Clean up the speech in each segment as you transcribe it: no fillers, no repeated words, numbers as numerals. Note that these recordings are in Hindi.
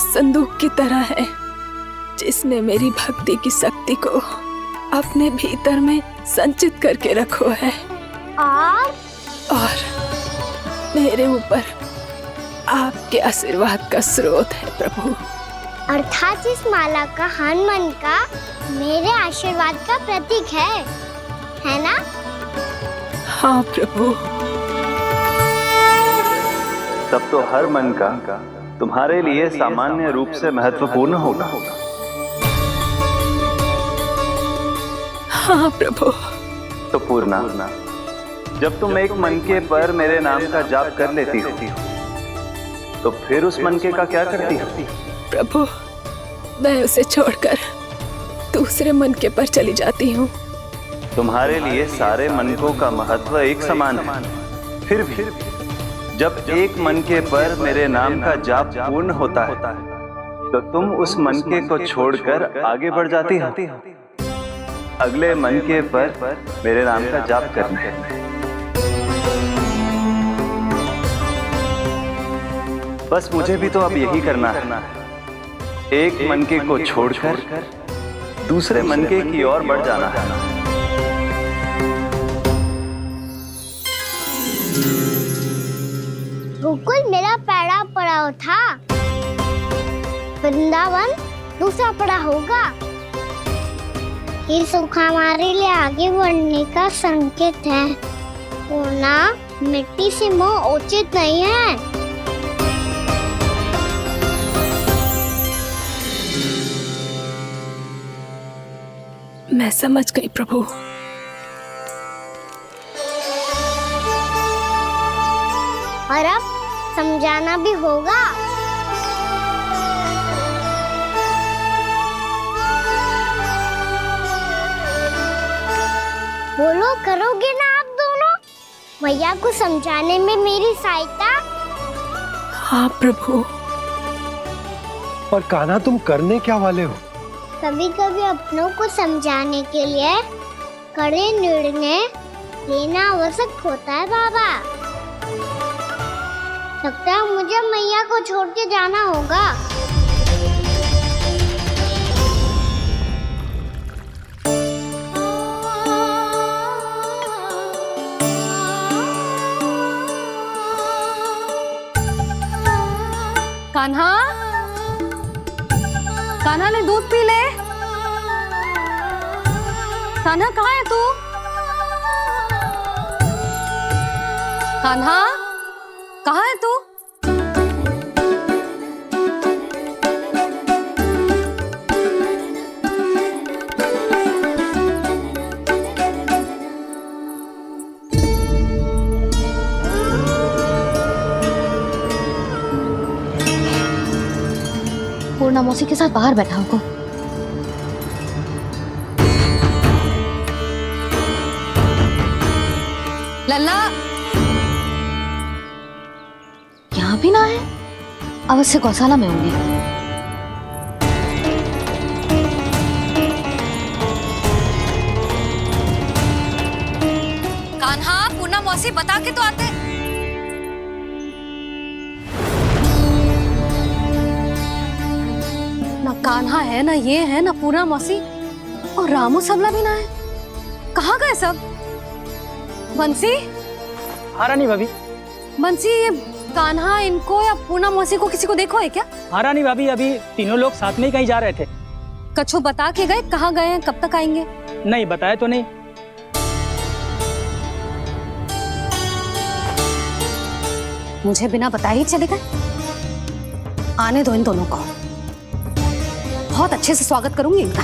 संदूक की तरह है जिसने मेरी भक्ति की शक्ति को अपने भीतर में संचित करके रखो है और मेरे ऊपर आपके आशीर्वाद का स्रोत है प्रभु। अर्थात इस माला का हनुमान का मेरे आशीर्वाद का प्रतीक है ना? हाँ प्रभु। तब तो हर मन का तुम्हारे लिए सामान्य रूप से महत्वपूर्ण होगा। हाँ प्रभु। तो पूर्णा, जब तुम एक मनके पर मेरे नाम का जाप कर लेती हो तो फिर उस मनके का क्या करती हो? प्रभु, मैं उसे छोड़कर दूसरे मनके पर चली जाती हूँ। तुम्हारे लिए सारे मनकों का महत्व एक समान है। फिर भी जब एक मनके पर मेरे नाम का जाप पूर्ण होता है तो तुम उस मनके को छोड़कर आगे बढ़ जाती हो अगले मनके पर मेरे नाम का जाप करने। बस मुझे भी तो अब यही करना है, एक मनके को छोड़कर दूसरे मनके की ओर बढ़ जाना है। गोकुल मेरा पहला पड़ाव था, वृंदावन दूसरा पड़ाव होगा। ये सुख हमारे लिए आगे बढ़ने का संकेत है। पूर्णा, मिट्टी से मोह उचित नहीं है। मैं समझ गई प्रभु। और अब समझाना भी होगा। बोलो, करोगे ना आप दोनों? भैया को समझाने में मेरी सहायता? हाँ प्रभु। और कान्हा, तुम करने क्या वाले हो? कभी कभी अपनों को समझाने के लिए कड़े निर्णय लेना आवश्यक होता है बाबा। लगता है मुझे मैया को छोड़ के जाना होगा। कान्हा, कान्हा ने दूध पी ले। कान्हा कहाँ है तू? कान्हा, कहाँ है तू? पूर्णा मौसी के साथ बाहर बैठा होगा। लल्ला, यहाँ भी ना है। अवश्य गौशाला में होंगी। कान्हा, पूर्णा मौसी बता के तो आते। ना कान्हा है, ना ये है, ना पूर्णा मौसी, और रामू सबला भी ना है। कहाँ गए सब? बंसी? हाँ रानी भाभी। बंसी, ये कान्हा इनको या पूर्णा मौसी को किसी को देखो है क्या? हाँ रानी भाभी, अभी तीनों लोग साथ में ही कहीं जा रहे थे। कछु बता के गए कहाँ गए हैं, कब तक आएंगे? नहीं बताया तो नहीं। मुझे बिना बताए ही चले गए। आने दो इन दोनों को, बहुत अच्छे से स्वागत करूंगी इनका।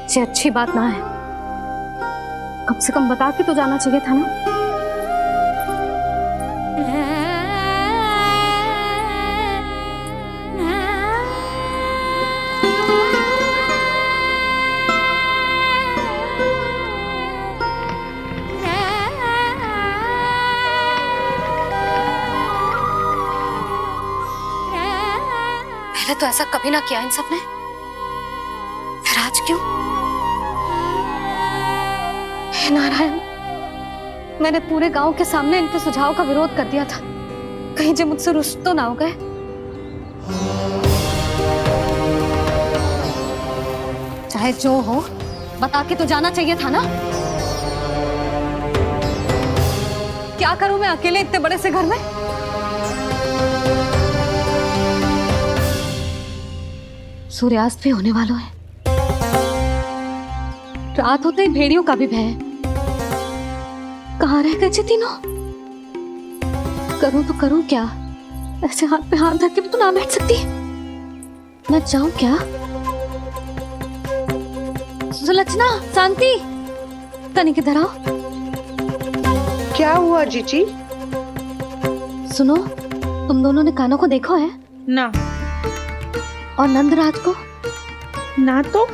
ये अच्छी बात ना है, कम से कम बता के तो जाना चाहिए था ना। पहले तो ऐसा कभी ना किया इन सब ने। नंदराज क्यों? हे नारायण, मैंने पूरे गांव के सामने इनके सुझाव का विरोध कर दिया था, कहीं जो मुझसे रुष्ट तो ना हो गए। चाहे जो हो, बता के तो जाना चाहिए था ना। क्या करूं मैं अकेले इतने बड़े से घर में? सूर्यास्त भी होने वाला है, रात होते ही भेड़ियों का भी भय है। कहाँ रह गए तीनों? करूं तो करूं क्या? ऐसे हाथ पे हाथ धर के भी तो ना बैठ सकती। मैं जाऊं क्या? सुलक्षणा, शांति, तनिक इधर आओ। क्या हुआ जीजी? सुनो, तुम दोनों ने कानों को देखो है? ना। और नंदराज को? ना तो।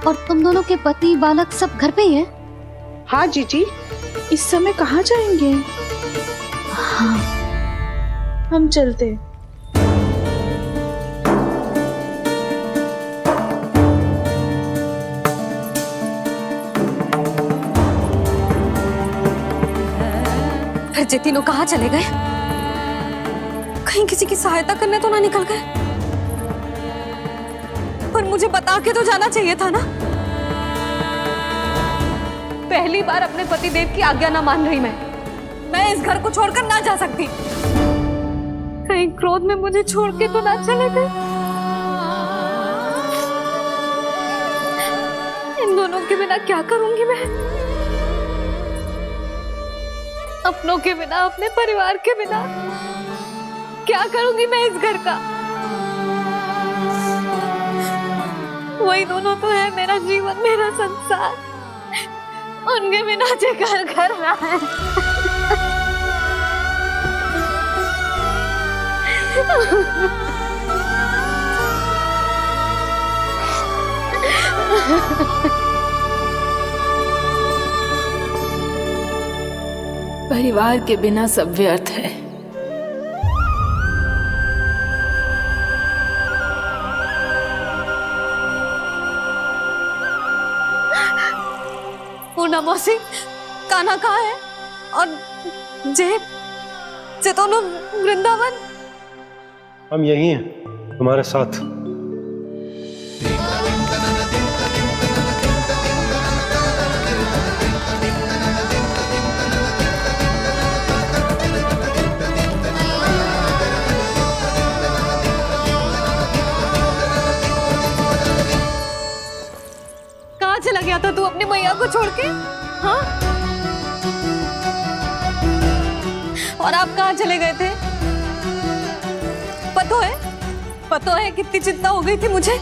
और तुम दोनों के पति बालक सब घर पे ही हैं? हाँ जीजी। इस समय कहाँ जाएंगे? हाँ। हम चलते। फिर ये तीनों कहाँ चले गए? कहीं किसी की सहायता करने तो ना निकल गए? पर मुझे बता के तो जाना चाहिए था ना। पहली बार अपने पतिदेव की आज्ञा ना मान रही मैं इस घर को छोड़कर ना जा सकती। कहीं क्रोध में मुझे छोड़ के तो ना चले गए। इन दोनों के बिना क्या करूंगी मैं? अपनों के बिना, अपने परिवार के बिना क्या करूंगी मैं इस घर का? वही दोनों तो है मेरा जीवन, मेरा संसार। उनके बिना जो घर घर रहा है। परिवार के बिना सब व्यर्थ है। पूना मौसी, कान्हा कहाँ है? और जे दोनों वृंदावन? हम यही हैं, तुम्हारे साथ। कहाँ चला गया था तू अपनी मैया को छोड़ के? हाँ? और आप कहाँ चले गए थे? पतो है कितनी चिंता हो गई थी मुझे।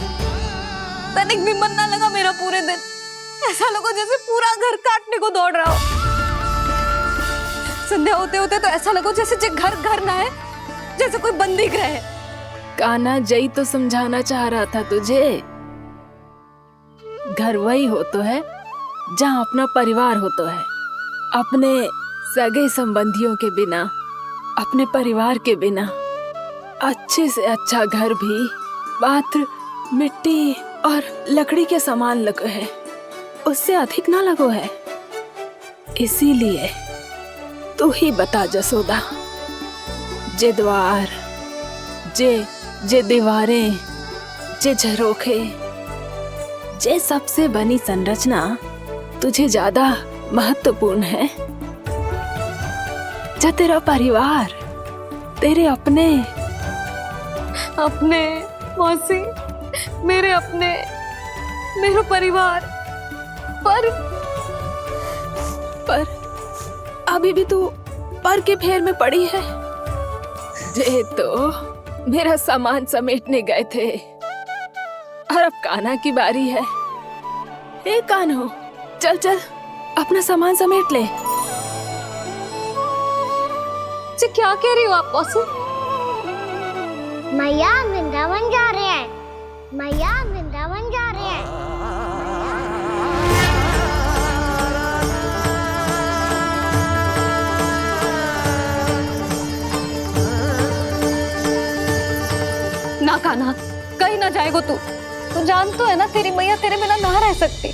तनिक भी मन ना लगा मेरा पूरे दिन। ऐसा लगा जैसे पूरा घर काटने को दौड़ रहा हो। संध्या होते होते तो ऐसा लगा जैसे घर घर ना है, जैसे कोई बंदी गृह है। कान्हा, जय तो समझाना चाह रहा था तुझे। घर वही हो तो है जहाँ अपना परिवार हो तो है। अपने सगे संबंधियों के बिना, अपने परिवार के बिना अच्छे से अच्छा घर भी मात्र मिट्टी और लकड़ी के समान लगो है, उससे अधिक ना लगो है। इसीलिए तू ही बता जसोदा, जे द्वार, जे दीवारें, जे झरोखे, जे सबसे बनी संरचना तुझे ज्यादा महत्वपूर्ण है? जा तेरा परिवार, तेरे अपने मौसी, मेरे अपने, मेरा परिवार। पर अभी भी तू पर के फेर में पड़ी है। जे तो मेरा सामान समेटने गए थे और अब कान्हा की बारी है। ए कान्हो, चल चल अपना सामान समेट ले। क्या कह रही हो आप मौसी? मैया वृंदावन जा रहे हैं। मैया वृंदावन जा रहे हैं। ना कान्हा, कहीं ना जाएगो तू तू जान तो है ना, तेरी मैया तेरे बिना ना रह सकती।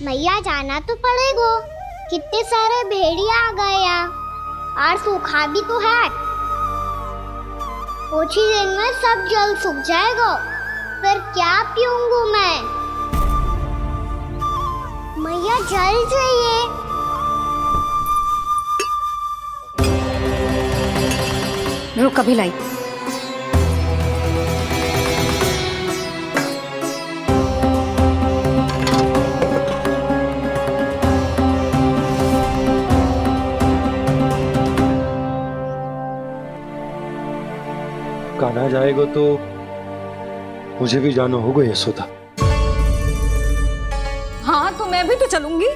मैया जाना तो पड़ेगा, कितने सारे भेड़िया आ गए यहाँ, और सूखा भी तो है। कुछ ही दिन में सब जल सूख जाएगा, फिर क्या पीऊंगा मैं? मैया जल चाहिए। रुक अभी लाई। कान्हा जाएगा तो मुझे भी जाना होगा यशोदा। हाँ तो मैं भी तो चलूंगी।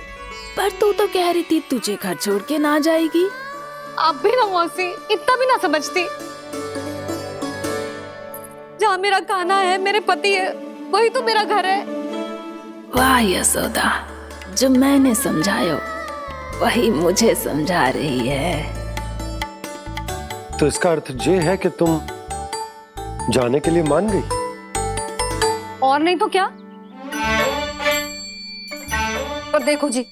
पर तू तो कह रही थी तुझे घर छोड़ के ना जाएगी। आप भी ना मौसी, इतना भी ना समझती। जहाँ मेरा कान्हा है, मेरे पति है, वही तो मेरा घर है। वाह यशोदा, जो मैंने समझायो वही मुझे समझा रही है। तो इसका अर्थ ये है कि तुम जाने के लिए मान गई? और नहीं तो क्या। और देखो जी,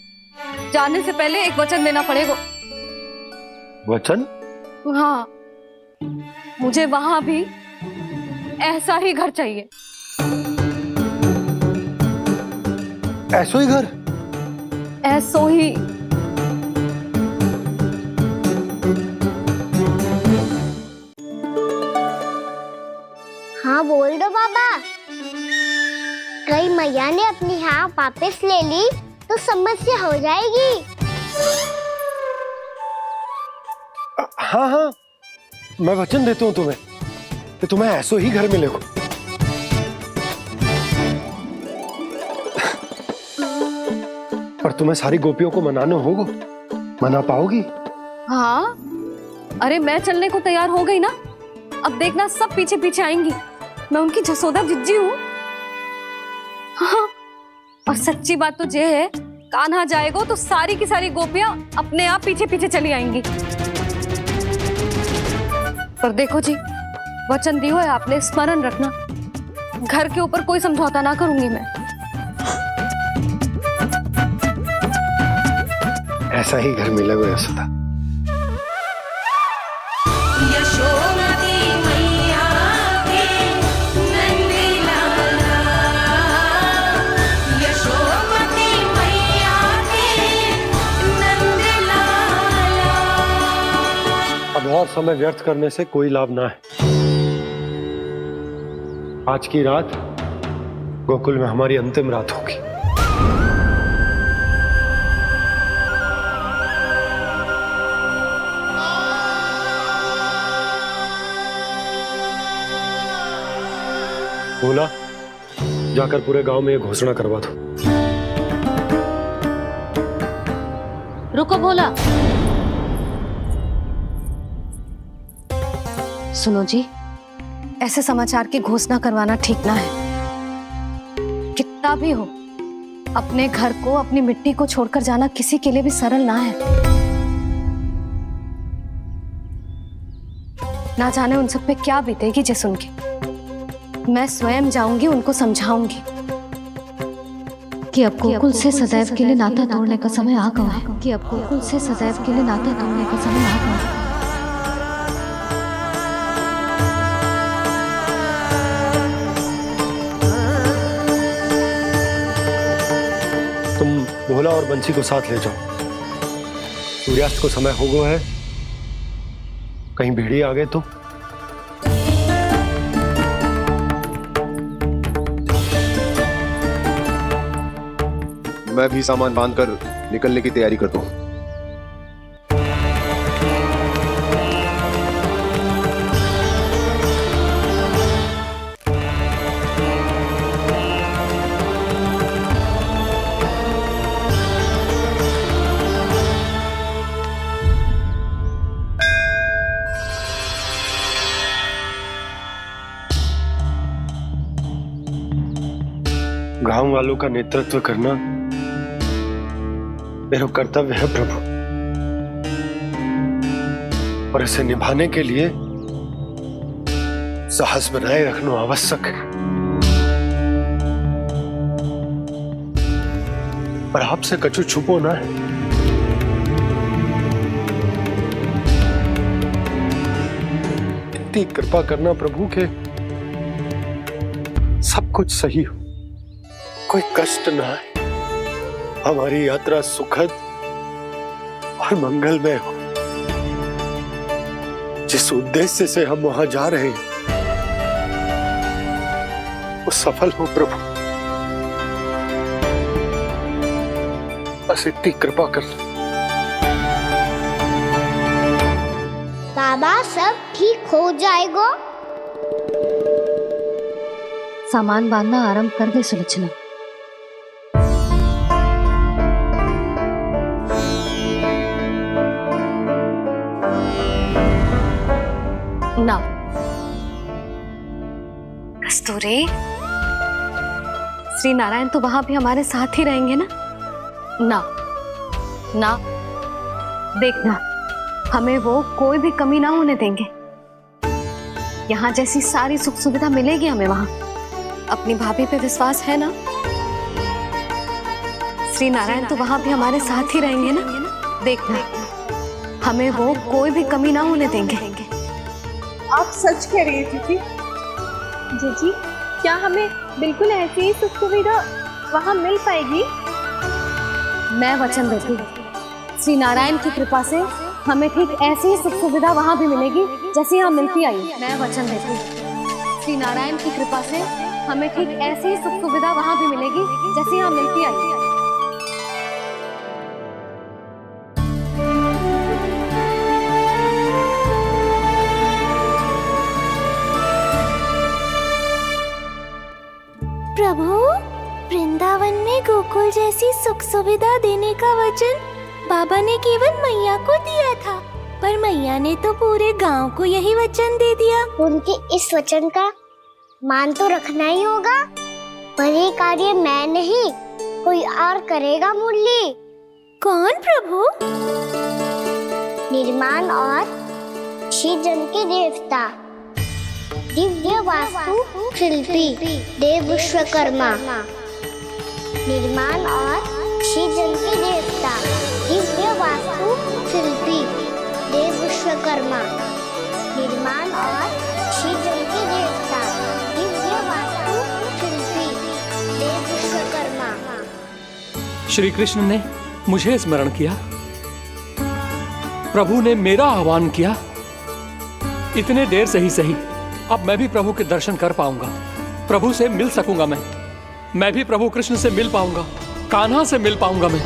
जाने से पहले एक वचन देना पड़ेगा। वचन? हाँ, मुझे वहां भी ऐसा ही घर चाहिए। ऐसो ही घर? ऐसो ही। हाँ बोल दो बाबा। कहीं मैया ने अपनी हाँ वापस ले ली तो समस्या हो जाएगी। हाँ हाँ, मैं वचन देता हूँ तुम्हें कि तुम्हें ऐसो ही घर मिलेगा। पर तुम्हें सारी गोपियों को मनाना होगा। मना पाओगी? हाँ, अरे मैं चलने को तैयार हो गई ना। अब देखना सब पीछे पीछे आएंगी। मैं उनकी जसोदा जिज्जी हूँ। हाँ, और सच्ची बात तो ये है, कान्हा जाएगा तो सारी की सारी गोपियां अपने आप पीछे पीछे चली आएंगी। पर देखो जी, वचन दियो है आपने, स्मरण रखना। घर के ऊपर कोई समझौता ना करूंगी मैं। ऐसा ही घर मिलेगा यशोदा। अब और समय व्यर्थ करने से कोई लाभ ना है। आज की रात गोकुल में हमारी अंतिम रात होगी। बोला, जाकर पूरे गांव में ये घोषणा करवा दो। रुको भोला। सुनो जी, ऐसे समाचार की घोषणा करवाना ठीक ना है। कितना भी हो, अपने घर को, अपनी मिट्टी को छोड़कर जाना किसी के लिए भी सरल ना है। ना जाने उन सब पे क्या बीतेगी जे सुन के। मैं स्वयं जाऊंगी, उनको समझाऊंगी कि अब गोकुल से सदैव के लिए नाता तोड़ने का समय आ गया है। कि अब गोकुल से सदैव के लिए नाता तोड़ने का समय आ गया है। तुम भोला और बंसी को साथ ले जाओ। सूर्यास्त को समय हो गया है, कहीं भेड़िए आ गए तो। मैं भी सामान बांधकर निकलने की तैयारी करता हूँ। गांव वालों का नेतृत्व करना मेरा कर्तव्य है प्रभु, और इसे निभाने के लिए साहस बनाए रखना आवश्यक है। पर आपसे कछु छुपो ना है। इतनी कृपा करना प्रभु के सब कुछ सही हो, कोई कष्ट ना आए, हमारी यात्रा सुखद और मंगलमय हो। जिस उद्देश्य से हम वहां जा रहे हैं वो सफल हो प्रभु, बस इतनी कृपा कर। बाबा सब ठीक हो जाएगा। सामान बांधना आरंभ कर दे सुलोचना। ना कस्तूरी, श्री नारायण तो वहां भी हमारे साथ ही रहेंगे ना? ना ना, देखना हमें वो कोई भी कमी ना होने देंगे। यहाँ जैसी सारी सुख सुविधा मिलेगी हमें वहां। अपनी भाभी पे विश्वास है ना? श्री नारायण तो वहां भी हमारे साथ ही रहेंगे ना? देखना हमें वो कोई भी कमी ना होने देंगे। आप सच कह रही है जीजी। जीजी, क्या हमें बिल्कुल ऐसी ही सुख सुविधा वहाँ मिल पाएगी? मैं वचन देती हूँ, श्री नारायण की कृपा से हमें ठीक ऐसी ही सुख सुविधा वहाँ भी मिलेगी जैसी यहाँ मिलती आई। मैं वचन देती हूँ, श्री नारायण की कृपा से हमें ठीक ऐसी ही सुख सुविधा वहाँ भी मिलेगी जैसी यहाँ मिलती आई। प्रभु, वृंदावन में गोकुल जैसी सुख सुविधा देने का वचन बाबा ने केवल मैया को दिया था, पर मैया ने तो पूरे गांव को यही वचन दे दिया। उनके इस वचन का मान तो रखना ही होगा, पर ये कार्य मैं नहीं कोई और करेगा। मुरली कौन प्रभु? निर्माण और सृजन के देवता, दिव्य वास्तु शिल्पी देव विश्वकर्मा। निर्माण और सृजन के देवता, दिव्य वास्तु शिल्पी देव विश्वकर्मा। निर्माण और सृजन के देवता, दिव्य वास्तु शिल्पी देव विश्वकर्मा। श्री कृष्ण ने मुझे स्मरण किया, प्रभु ने मेरा आह्वान किया। इतने देर से ही सही, अब मैं भी प्रभु के दर्शन कर पाऊंगा, प्रभु से मिल सकूंगा। मैं भी प्रभु कृष्ण से मिल पाऊंगा, कान्हा से मिल पाऊंगा मैं।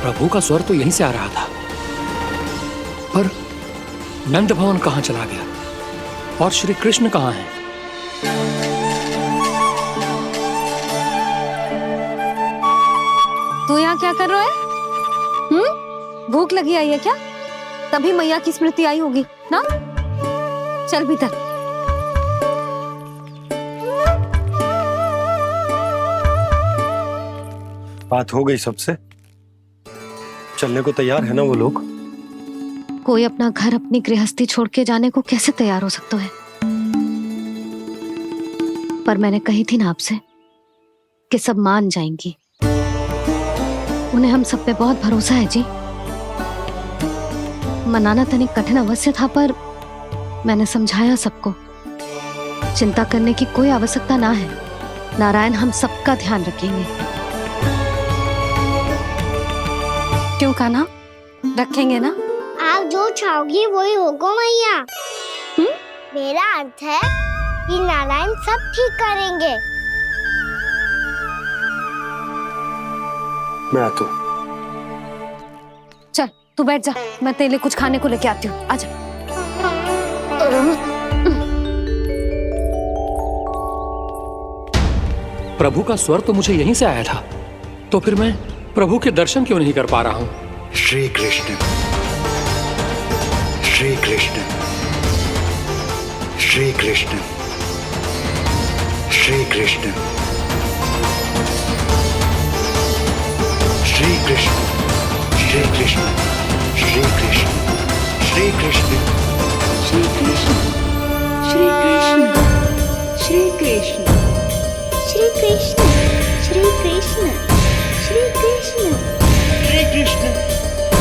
प्रभु का स्वर तो यहीं से आ रहा था, पर नंद भवन कहां चला गया और श्री कृष्ण कहां हैं? भूख लगी आई है क्या? तभी मैया की स्मृति आई होगी ना। चल भीतर। बात हो गई सबसे? चलने को तैयार है ना वो लोग? कोई अपना घर अपनी गृहस्थी छोड़ के जाने को कैसे तैयार हो सकता है? पर मैंने कही थी ना आपसे कि सब मान जाएंगी। उन्हें हम सब पे बहुत भरोसा है जी। मनाना तनिक कठिन अवश्य था, पर मैंने समझाया सबको। चिंता करने की कोई आवश्यकता ना है। नारायण हम सबका ध्यान रखेंगे। क्यों कान्हा, रखेंगे ना? आप जो चाहोगी वही होगा मैया। मेरा अर्थ है कि नारायण सब ठीक करेंगे। मैं आता हूं। चल तू बैठ जा, मैं तेरे लिए कुछ खाने को लेके आती हूँ। आजा। प्रभु का स्वर तो मुझे यहीं से आया था, तो फिर मैं प्रभु के दर्शन क्यों नहीं कर पा रहा हूँ? श्री कृष्ण, श्री कृष्ण, श्री कृष्ण, श्री कृष्ण, श्री कृष्ण, श्री कृष्ण, श्री कृष्ण, श्री कृष्ण, श्री कृष्ण, श्री कृष्ण, श्री कृष्ण, श्री कृष्ण, श्री कृष्ण, श्री कृष्ण, श्री कृष्ण,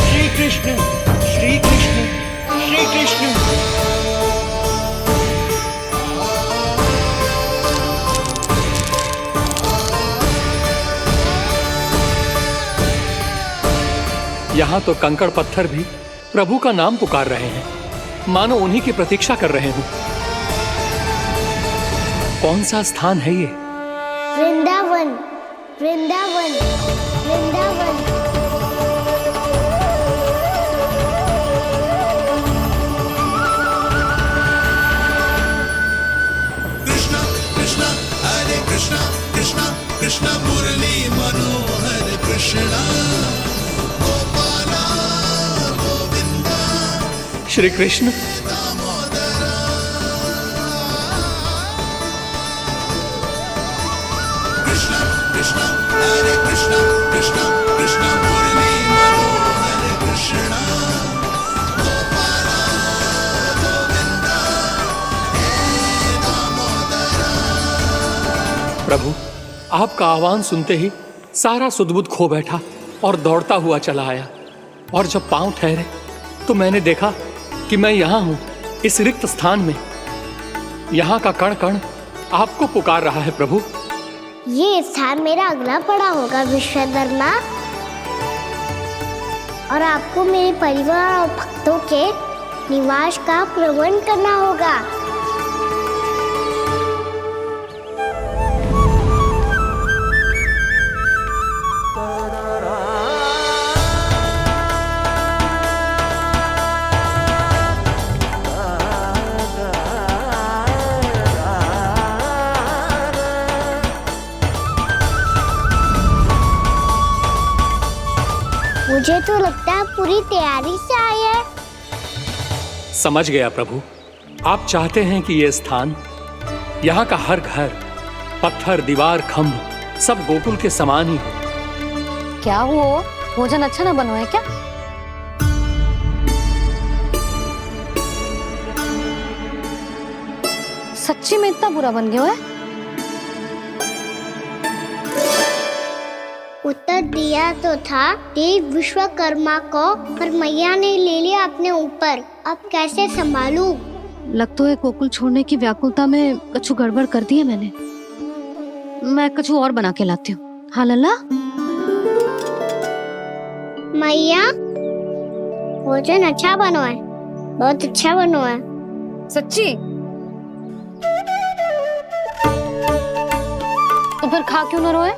श्री कृष्ण, श्री कृष्ण, श्री कृष्ण। यहाँ तो कंकड़ पत्थर भी प्रभु का नाम पुकार रहे हैं, मानो उन्हीं की प्रतीक्षा कर रहे हूँ। कौन सा स्थान है ये? वृंदावन, वृंदावन, वृंदावन। कृष्णा कृष्णा हरे कृष्णा, कृष्णा कृष्णा मुरली मनोहर कृष्णा, गोपाला गोविंदा। श्री कृष्ण, कृष्णा कृष्णा हरे कृष्णा, कृष्णा कृष्णा मुरली मनोहर कृष्णा, गोपाला गोविंदा हे दामोदरा। प्रभु आपका आह्वान सुनते ही सारा सुध-बुध खो बैठा और दौड़ता हुआ चला आया। और जब पांव ठहरे तो मैंने देखा कि मैं यहाँ हूँ, इस रिक्त स्थान में। यहाँ का कण कण आपको पुकार रहा है प्रभु। ये स्थान मेरा अगला पड़ा होगा विश्वकर्मा, और आपको मेरे परिवार और भक्तों के निवास का प्रबंध करना होगा। मुझे तो लगता है पूरी तैयारी से आए हैं। समझ गया प्रभु, आप चाहते हैं कि ये स्थान, यहाँ का हर घर, पत्थर, दीवार, खम्भ सब गोकुल के समान ही हो। क्या वो भोजन अच्छा ना बनो है क्या? सच्ची में इतना बुरा बन गया है? उत्तर दिया तो था देव विश्वकर्मा को, पर मैया ने ले लिया अपने ऊपर। अब कैसे संभालूं? लग तो है गोकुल छोड़ने की व्याकुलता में कछु गड़बड़ कर दी है मैंने। मैं कछु और बना के लाती हूँ। हाँ लल्ला? मैया, भोजन अच्छा बनो है, बहुत अच्छा बनो है। सच्ची? तो फिर खा क्यों न रोए?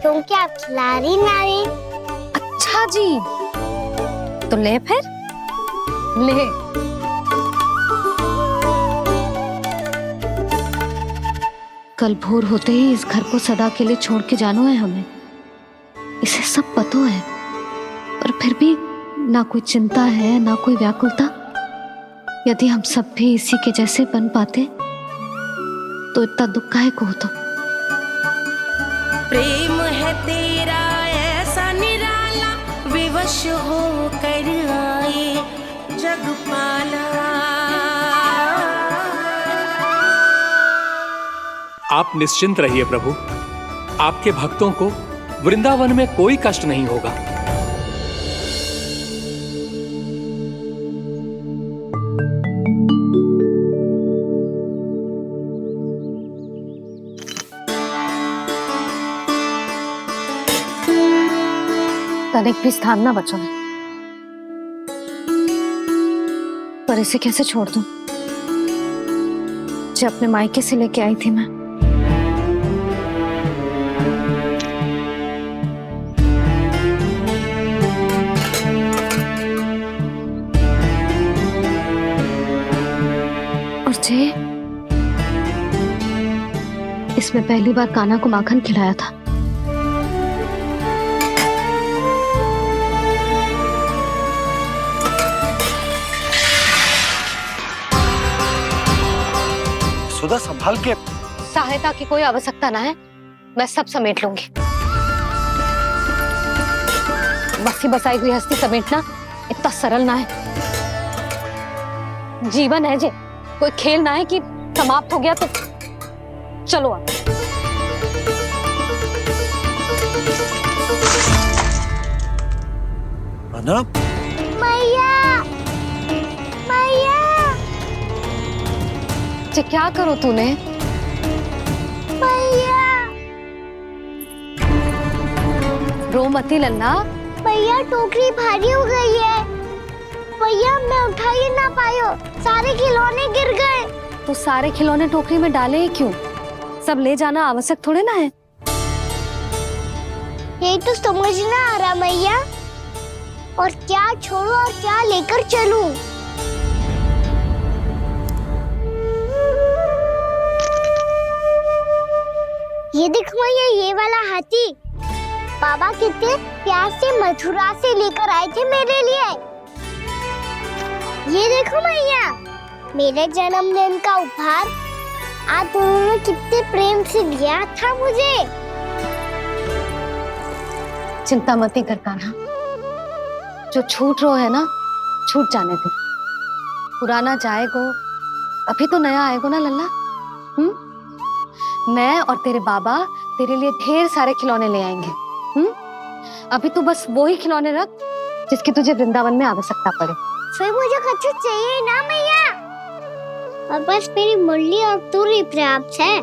क्योंकि आप खिलाड़ी नारी। अच्छा जी, तो ले फिर ले। कल भोर होते ही इस घर को सदा के लिए छोड़ के जाना है हमें। इसे सब पता है, पर फिर भी ना कोई चिंता है, ना कोई व्याकुलता। यदि हम सब भी इसी के जैसे बन पाते तो इतना दुख काहे को होता। प्रेम है तेरा ऐसा निराला, विवश हो कर आए जगपाला। आप निश्चिंत रहिए प्रभु, आपके भक्तों को वृंदावन में कोई कष्ट नहीं होगा। तनिक भी स्थान ना बचो, पर इसे कैसे छोड़ दूं जो अपने मायके से लेके आई थी मैं। और जे इसमें पहली बार कान्हा को माखन खिलाया था। सुधा संभाल के। सहायता की कोई आवश्यकता ना है, मैं सब समेट लूंगी। बसी बसाई हुई हस्ती समेटना इतना सरल ना है। जीवन है जे, कोई खेल ना है कि समाप्त हो गया तो चलो आप। मैया, मैया। जे क्या करो तूने? मैया, रो मती लल्ला। भैया टोकरी भारी हो गई है। भैया मैं उठा ही ना पायो, सारे खिलौने गिर गए। तो सारे खिलौने टोकरी में डाले क्यों? सब ले जाना आवश्यक थोड़े ना है। यही तो समझ ना आ रहा मैया, और क्या छोड़ू और क्या लेकर चलूं? ये देख मैया, ये वाला हाथी बाबा कितने प्यार से मथुरा से लेकर आए थे मेरे लिए। ये देखो मैया, मेरे जन्मदिन का उपहार आज उन्होंने कितने प्रेम से दिया था मुझे। चिंता मत कर कान्हा, जो छूट रो है ना छूट जाने दे। पुराना जाएगो, अभी तो नया आएगो ना लल्ला। मैं और तेरे बाबा तेरे लिए ढेर सारे खिलौने ले आएंगे। अभी तू बस वो ही खिलौने रख जिसकी तुझे वृंदावन में आवश्यकता पड़े। फिर मुझे कुछ चाहिए ना मैया, और बस मेरी मुरली और तुरी पर्याप्त है।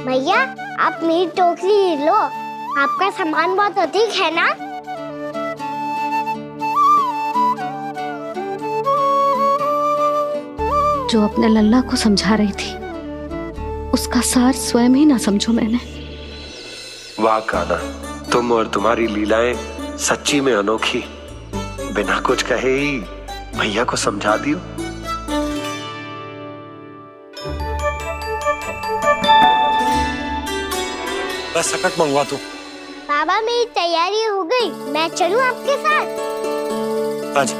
भैया आप मेरी टोकरी लो, आपका सामान बहुत अधिक है ना। जो अपने लल्ला को समझा रही थी उसका सार स्वयं ही ना समझो मैंने। वाह कान्हा, तुम और तुम्हारी लीलाएं सच्ची में अनोखी। बिना कुछ कहे ही भैया को समझा दियो। बस सकट मंगवा तू। बाबा मेरी तैयारी हो गई, मैं चलूं आपके साथ? आज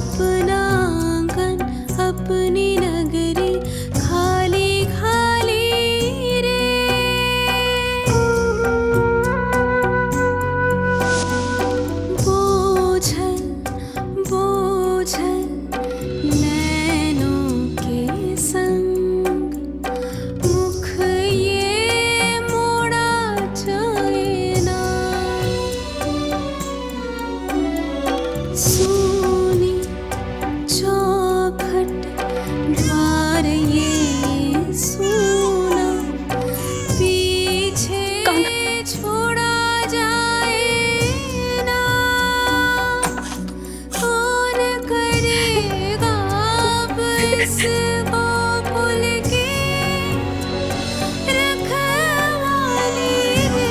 अपने उस गोकुल की रखवाली रे।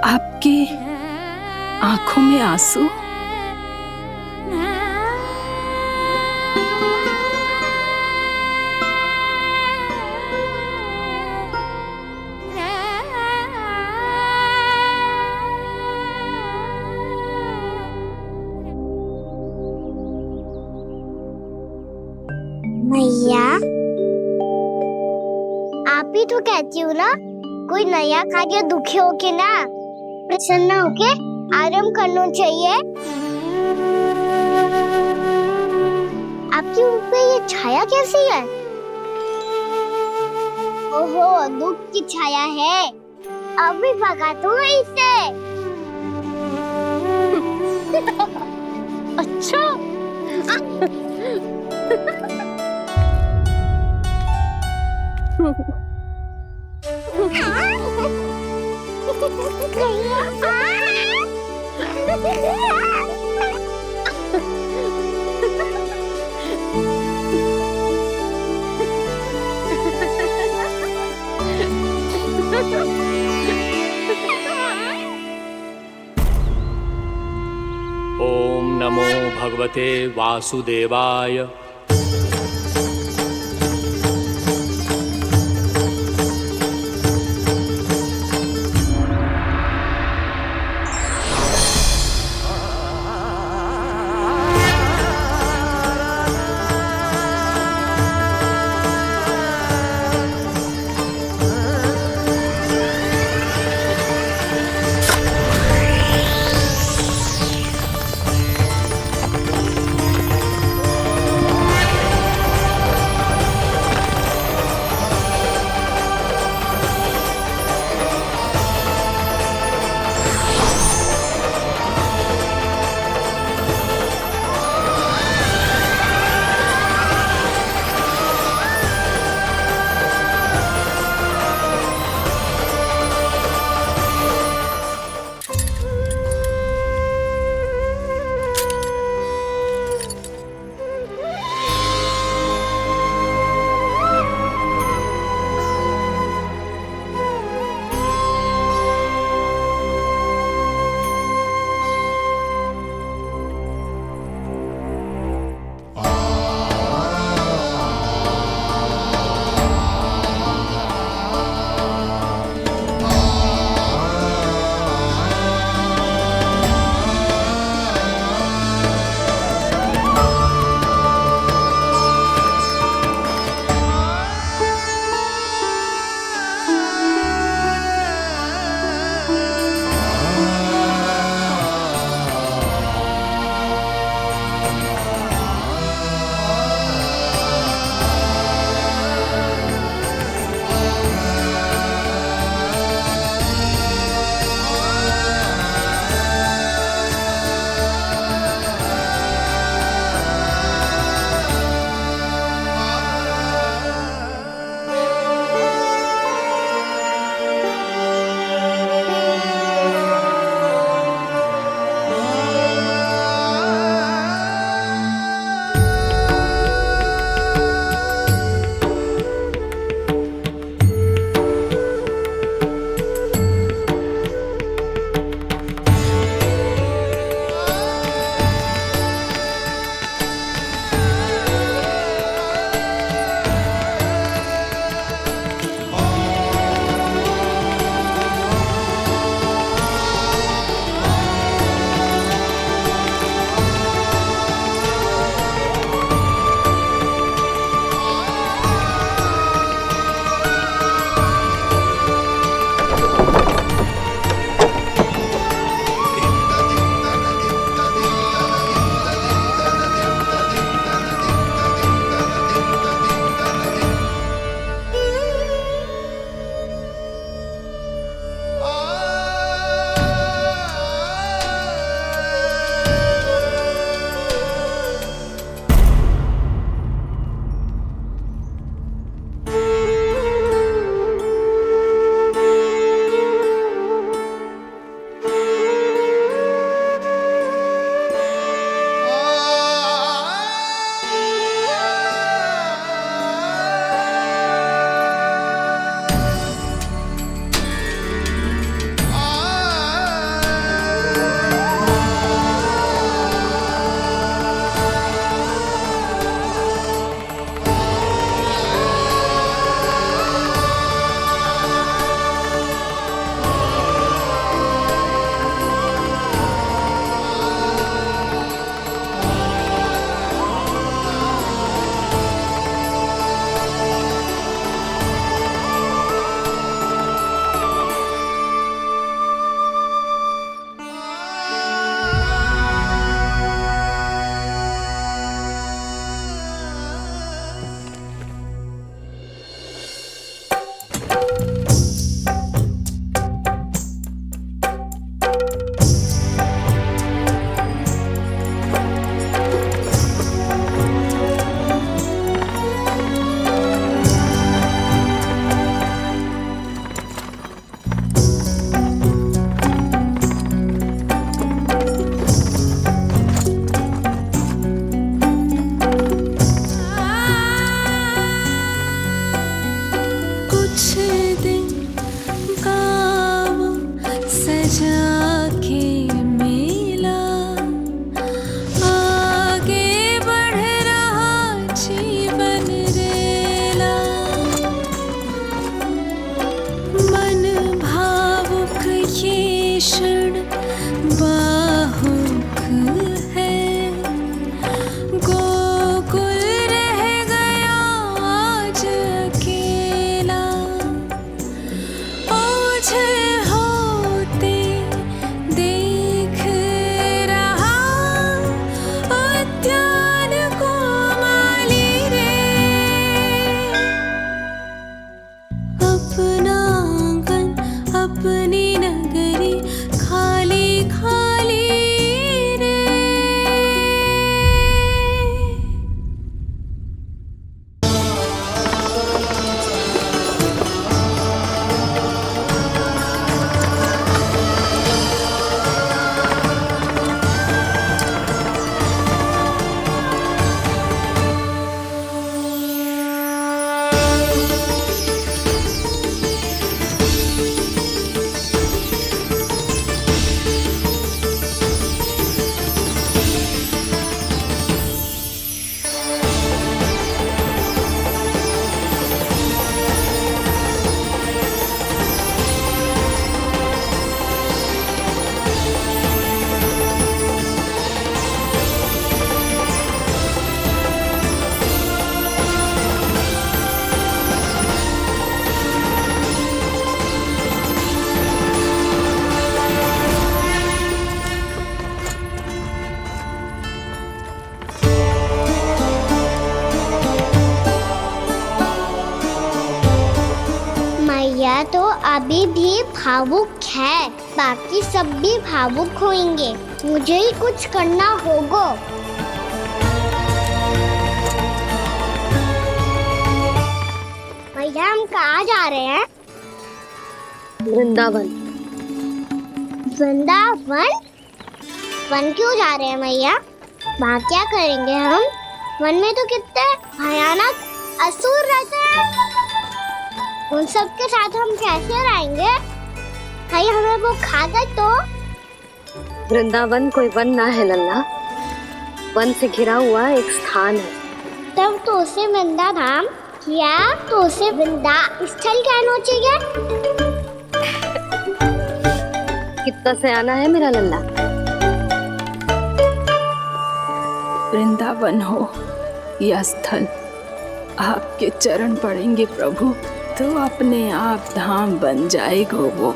आपकी आंखों में आंसू? मैया, आप ही तो कहती हो ना, कोई नया कार्य दुखी होके ना प्रसन्न होके आराम करना चाहिए। आपकी मुंह पे ये छाया कैसी है? ओहो, दुख की छाया है। अभी भगा दूं इसे। अच्छा। ओम नमो भगवते वासुदेवाय। भीषण बाहुक है, गोकुल रह गया आज अकेला, ओझल होते देख रहा उद्यान को माली रे। अपना आंगन अपनी नगरी खाली खाली रे। मैया तो अभी भी भावुक है, बाकी सब भी भावुक होंगे। मुझे ही कुछ करना होगा। भैया हम कहाँ जा रहे हैं? वृंदावन। वृंदावन? वन क्यों जा रहे हैं मैया? वहाँ क्या करेंगे हम? वन में तो कितने भयानक असुर रहते हैं। उन सब के साथ हम कैसे रहेंगे? भाई हमें वो खा गए तो? वृंदावन कोई वन ना है लल्ला, वन से घिरा हुआ एक स्थान है। तब तो उसे वृंदा धाम या तो उसे वृंदा स्थल कहना चाहिए। कितना सयाना है मेरा लल्ला। वृंदावन हो या स्थल, आपके चरण पड़ेंगे प्रभु तो अपने आप धाम बन जाएगा वो।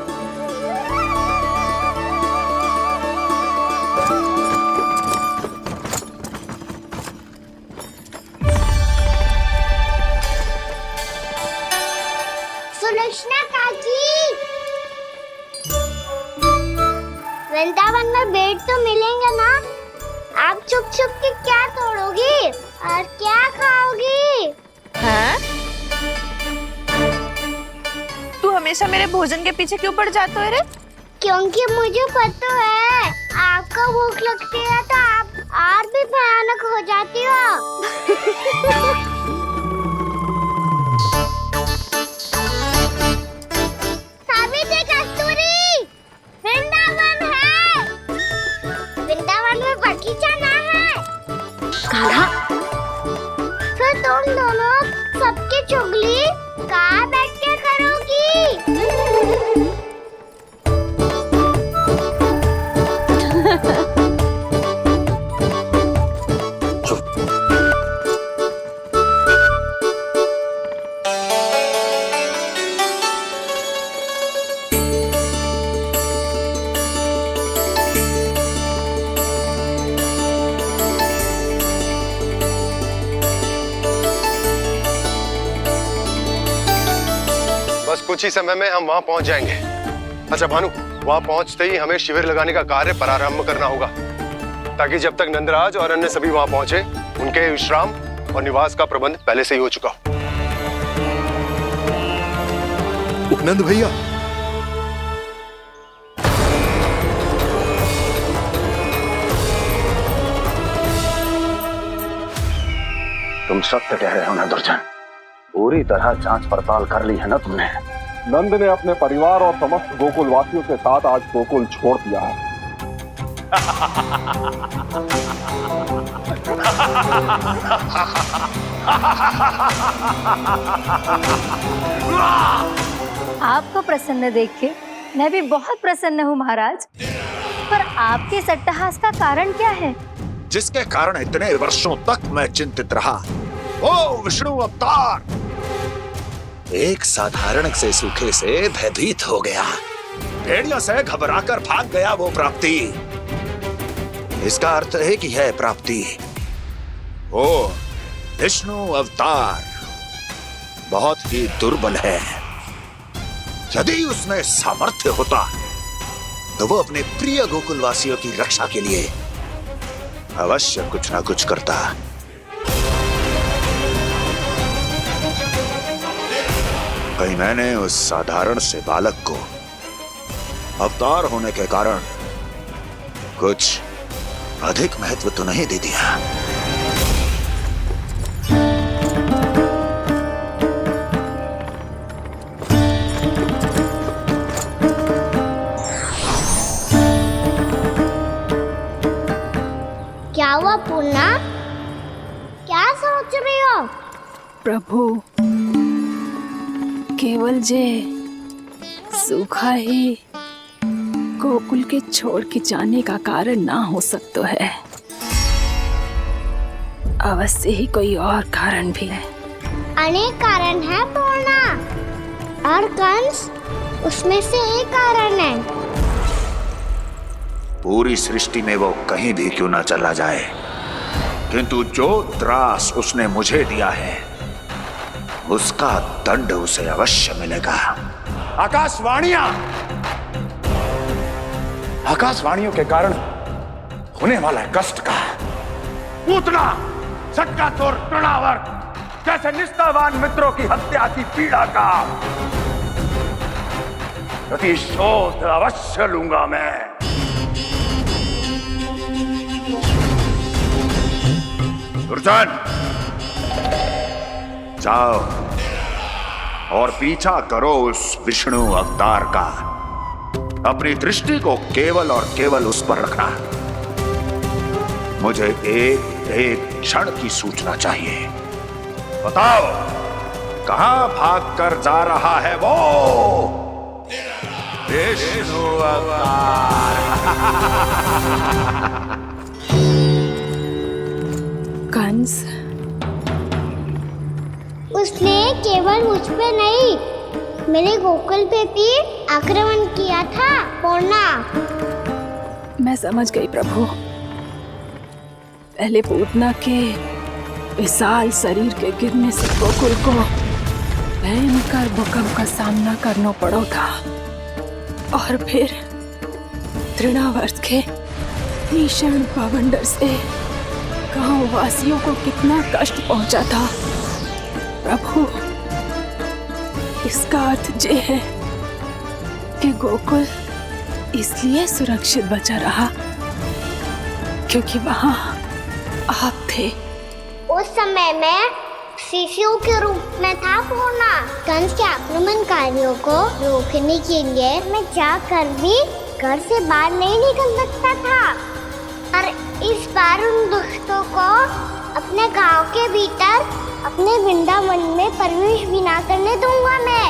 सुलक्षणा काकी, वृंदावन में बेट तो मिलेंगे ना? आप छुप छुप के क्या तोड़ोगी और क्या खाओगी? हाँ? तू हमेशा मेरे भोजन के पीछे क्यों पड़ जाता है रे? क्योंकि मुझे पता है आपको भूख लगती है तो आप और भी भयानक हो जाती हो। सावित्री, कस्तूरी, वृंदावन है। वृंदावन में बगीचा ना है। कान्हा, फिर तुम दोनों सबकी चुगली कहाँ बैठ के करोगी? बस कुछ ही समय में हम वहां पहुंच जाएंगे। अच्छा भानु, वहां पहुंचते ही हमें शिविर लगाने का कार्य प्रारंभ करना होगा, ताकि जब तक नंदराज और अन्य सभी वहां पहुंचे उनके विश्राम और निवास का प्रबंध पहले से ही हो चुका हो। नंद भैया, तुम सत्य कह रहे हो ना दुर्जन, पूरी तरह जांच पड़ताल कर ली है ना तुमने? नंद ने अपने परिवार और समस्त गोकुल वासियों के साथ आज गोकुल छोड़ दिया है। आपको प्रसन्न देख के मैं भी बहुत प्रसन्न हूँ महाराज, पर आपके इस अट्टहास का कारण क्या है? जिसके कारण इतने वर्षों तक मैं चिंतित रहा, ओ विष्णु अवतार, एक साधारण से सूखे से भयभीत हो गया, भेड़ियों से घबराकर भाग गया वो प्राप्ति। इसका अर्थ है कि यह प्राप्ति ओ विष्णु अवतार बहुत ही दुर्बल है। यदि उसमें सामर्थ्य होता तो वो अपने प्रिय गोकुलवासियों की रक्षा के लिए अवश्य कुछ ना कुछ करता। कहीं मैंने उस साधारण से बालक को अवतार होने के कारण कुछ अधिक महत्व तो नहीं दे दिया। क्या हुआ पूर्णा? क्या सोच रही हो? प्रभु, केवल जे सूखा ही गोकुल के छोड़ के जाने का कारण ना हो सकता है, अवश्य ही कोई और कारण भी है। अनेक कारण है पूर्णा, और कंस उसमें से एक कारण है। पूरी सृष्टि में वो कहीं भी क्यों ना चला जाए, किंतु जो त्रास उसने मुझे दिया है उसका दंड उसे अवश्य मिलेगा। आकाशवाणियों के कारण होने वाला कष्ट का, पूतना, सटका चोर, तृणावर जैसे निष्ठावान मित्रों की हत्या की पीड़ा का प्रतिशोध अवश्य लूंगा मैं। दुर्जन, जाओ और पीछा करो उस विष्णु अवतार का। अपनी दृष्टि को केवल और केवल उस पर रखना। मुझे एक एक क्षण की सूचना चाहिए। बताओ, कहां भागकर जा रहा है वो विष्णु अवतार? कंस, उसने केवल मुझ पे नहीं, मेरे गोकुल पे भी आक्रमण किया था पूर्णा। मैं समझ गई प्रभु। पहले पूतना के विशाल शरीर के गिरने से गोकुल को भयंकर भूकंप का सामना करना पड़ा था, और फिर तृणावर्त के भीषण बवंडर से गांव वासियों को कितना कष्ट पहुंचा था। प्रभु, इसका अर्थ ये है कि गोकुल इसलिए सुरक्षित बचा रहा क्योंकि वहां आप थे। उस समय मैं शिशु के रूप में था पूर्णा। कंस के आक्रमणकारियों को रोकने के लिए मैं जाकर भी घर से बाहर नहीं निकल सकता था, और इस बार उन दुष्टों को अपने गांव के भीतर, अपने वृंदावन में प्रवेश भी ना करने दूंगा मैं।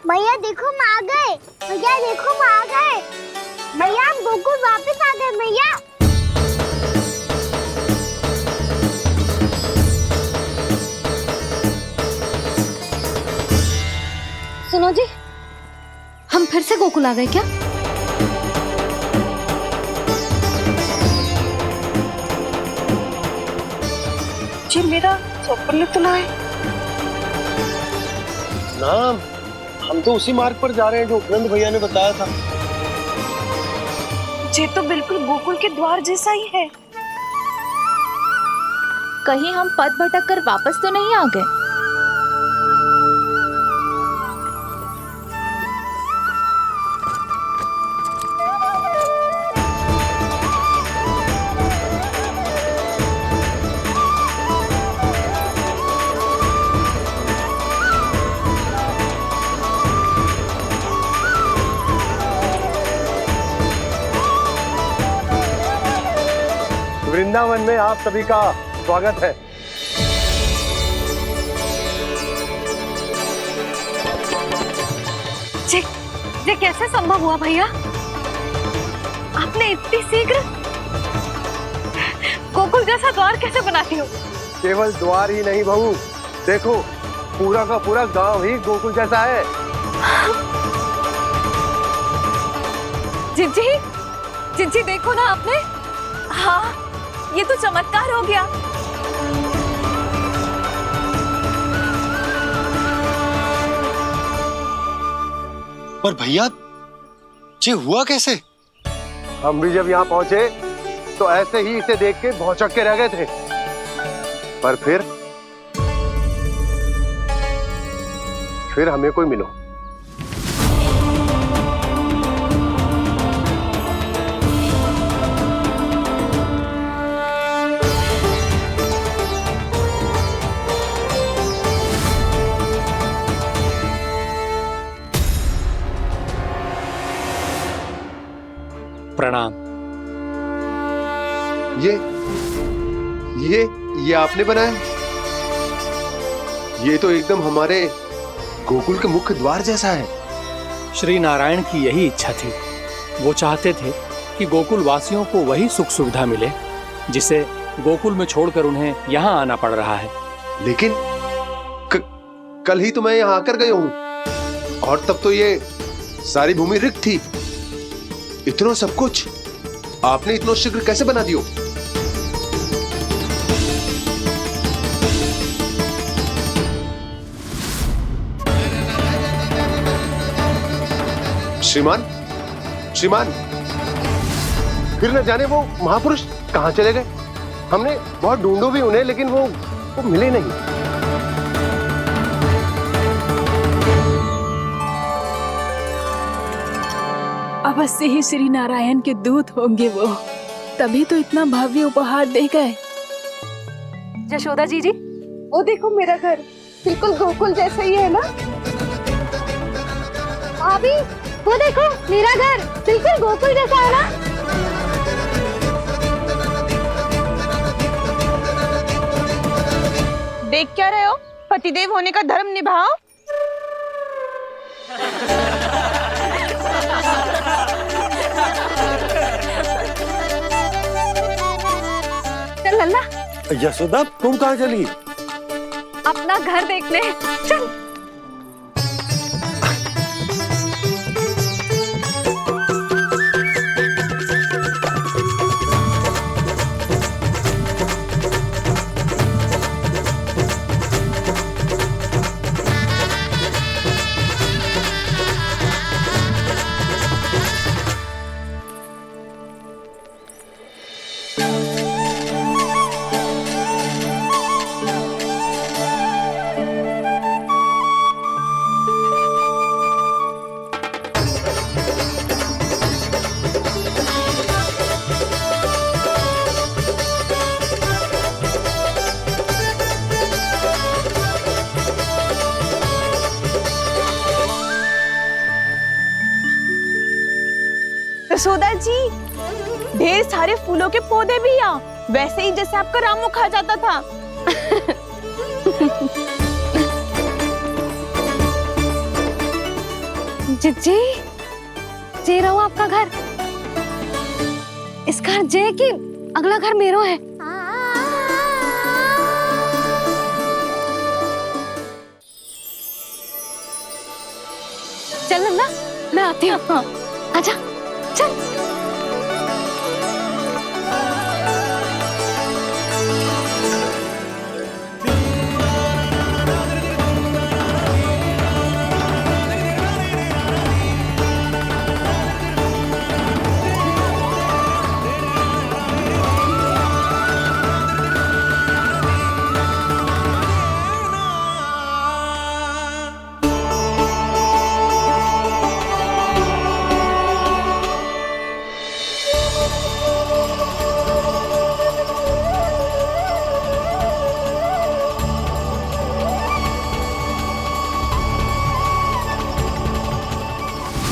भैया देखो हम आ गए, भैया देखो हम आ गए, भैया हम गोकुल वापस आ गए भैया। सुनो जी, हम फिर से गोकुल आ गए क्या? जी मेरा चप्पल तो ना है। ना, हम तो उसी मार्ग पर जा रहे हैं जो उपनंद भैया ने बताया था। ये तो बिल्कुल गोकुल के द्वार जैसा ही है। कहीं हम पथ भटक कर वापस तो नहीं आ गए? वृंदावन में आप सभी का स्वागत है। ये कैसे संभव हुआ भैया? आपने इतनी शीघ्र गोकुल जैसा द्वार कैसे बनाती हो? केवल द्वार ही नहीं बहू, देखो पूरा का पूरा गांव ही गोकुल जैसा है। जिज्जी, जिज्जी देखो ना आपने। हाँ, ये तो चमत्कार हो गया। पर भैया ये हुआ कैसे? हम भी जब यहाँ पहुंचे तो ऐसे ही इसे देख के भौचक के रह गए थे, पर फिर हमें कोई मिलो। प्रणाम। ये आपने बनाया? ये तो एकदम हमारे गोकुल के मुख्य द्वार जैसा है। श्री नारायण की यही इच्छा थी। वो चाहते थे कि गोकुल वासियों को वही सुख सुविधा मिले जिसे गोकुल में छोड़कर उन्हें यहाँ आना पड़ रहा है। लेकिन कल ही तो मैं यहाँ आकर गया हूँ और तब तो ये सारी भूमि रिक्त थी। इतना सब कुछ आपने इतना शीघ्र कैसे बना दियो? श्रीमान, फिर न जाने वो महापुरुष कहां चले गए। हमने बहुत ढूंढो भी उन्हें, लेकिन वो मिले नहीं। अवश्य ही श्री नारायण के दूत होंगे वो, तभी तो इतना भव्य उपहार दे गए। यशोदा जी, वो देखो मेरा घर बिल्कुल गोकुल जैसा ही है ना। भाभी, वो देखो मेरा घर बिल्कुल गोकुल जैसा है ना। देख क्या रहे हो? पतिदेव होने का धर्म निभाओ। चल लल्ला, यशोदा तुम कहाँ चली? अपना घर देखने चल। यशोदा जी, ढेर सारे फूलों के पौधे भी यहाँ, वैसे ही जैसे आपका रामू खा जाता था। जिज्जी, जे रहो आपका घर। इस घर जे की अगला घर मेरो है। चल नन्ना, मैं आती हूँ। हाँ, आजा, चल।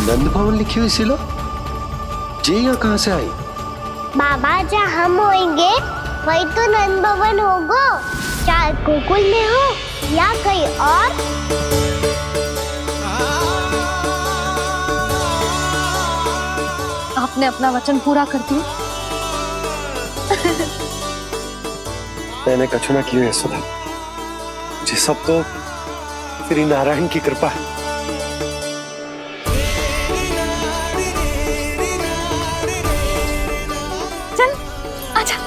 नंद भवन लिखी हुई सिलो, ये यहाँ कहाँ से आई? बाबा, जहाँ हम होंगे वही तो नंद भवन होगा, चाहे गोकुल में हो या कहीं और। आपने अपना वचन पूरा कर दिया। मैंने कछु ना किए यशोदा, ये सब तो श्री नारायण की कृपा है। चल आजा।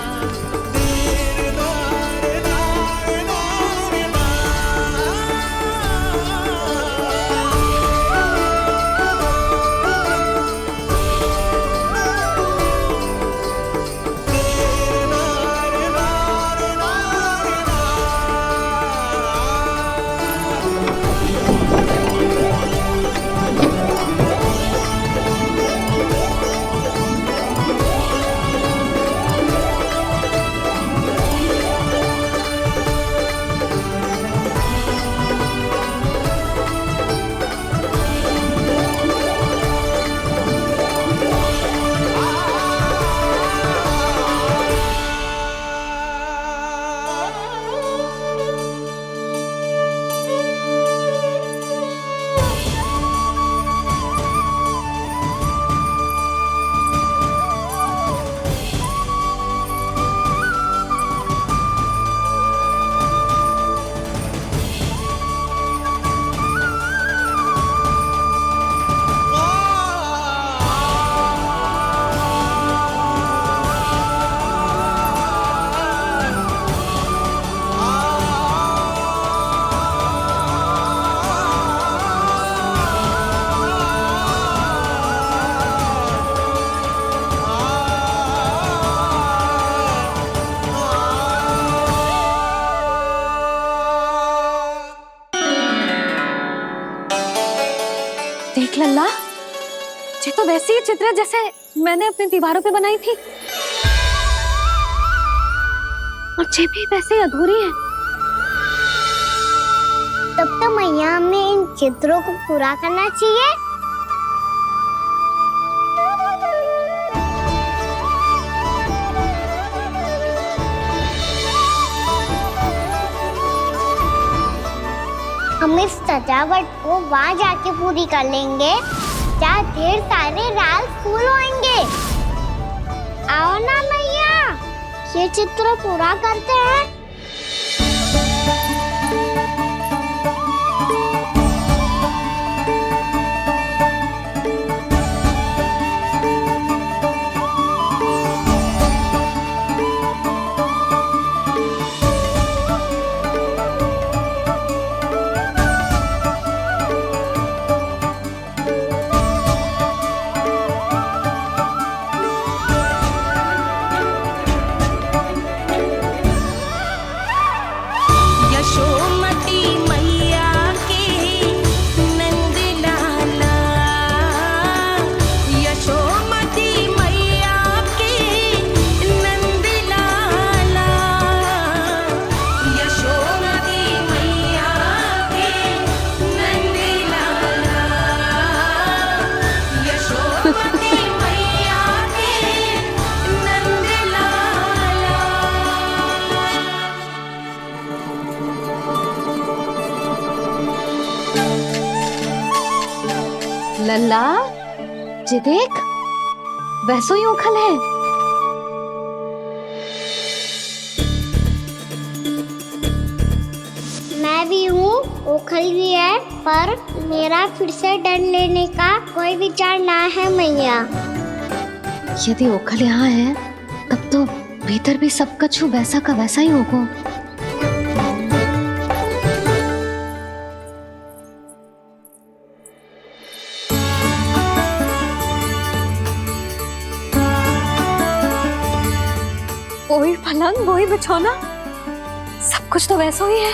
देख लल्ला, ये तो वैसी ही चित्र है जैसे मैंने अपनी दीवारों पे बनाई थी, और ये भी वैसे ही अधूरी है। तब तो मैया हमें इन चित्रों को पूरा करना चाहिए। हम इस सजावट को वहाँ जाके पूरी कर लेंगे जहाँ ढेर सारे लाल फूल होंगे। आओ ना मैया, ये चित्र पूरा करते हैं। लल्ला, ये देख, वैसो ही उखल है। मैं भी हूँ, उखल भी है, पर मेरा फिर से डर लेने का कोई विचार ना है मैया। यदि ओखल यहाँ है, तब तो भीतर भी सब कछु वैसा का वैसा ही होगा। वही पलंग, वही बिछौना, सब कुछ तो वैसा ही है।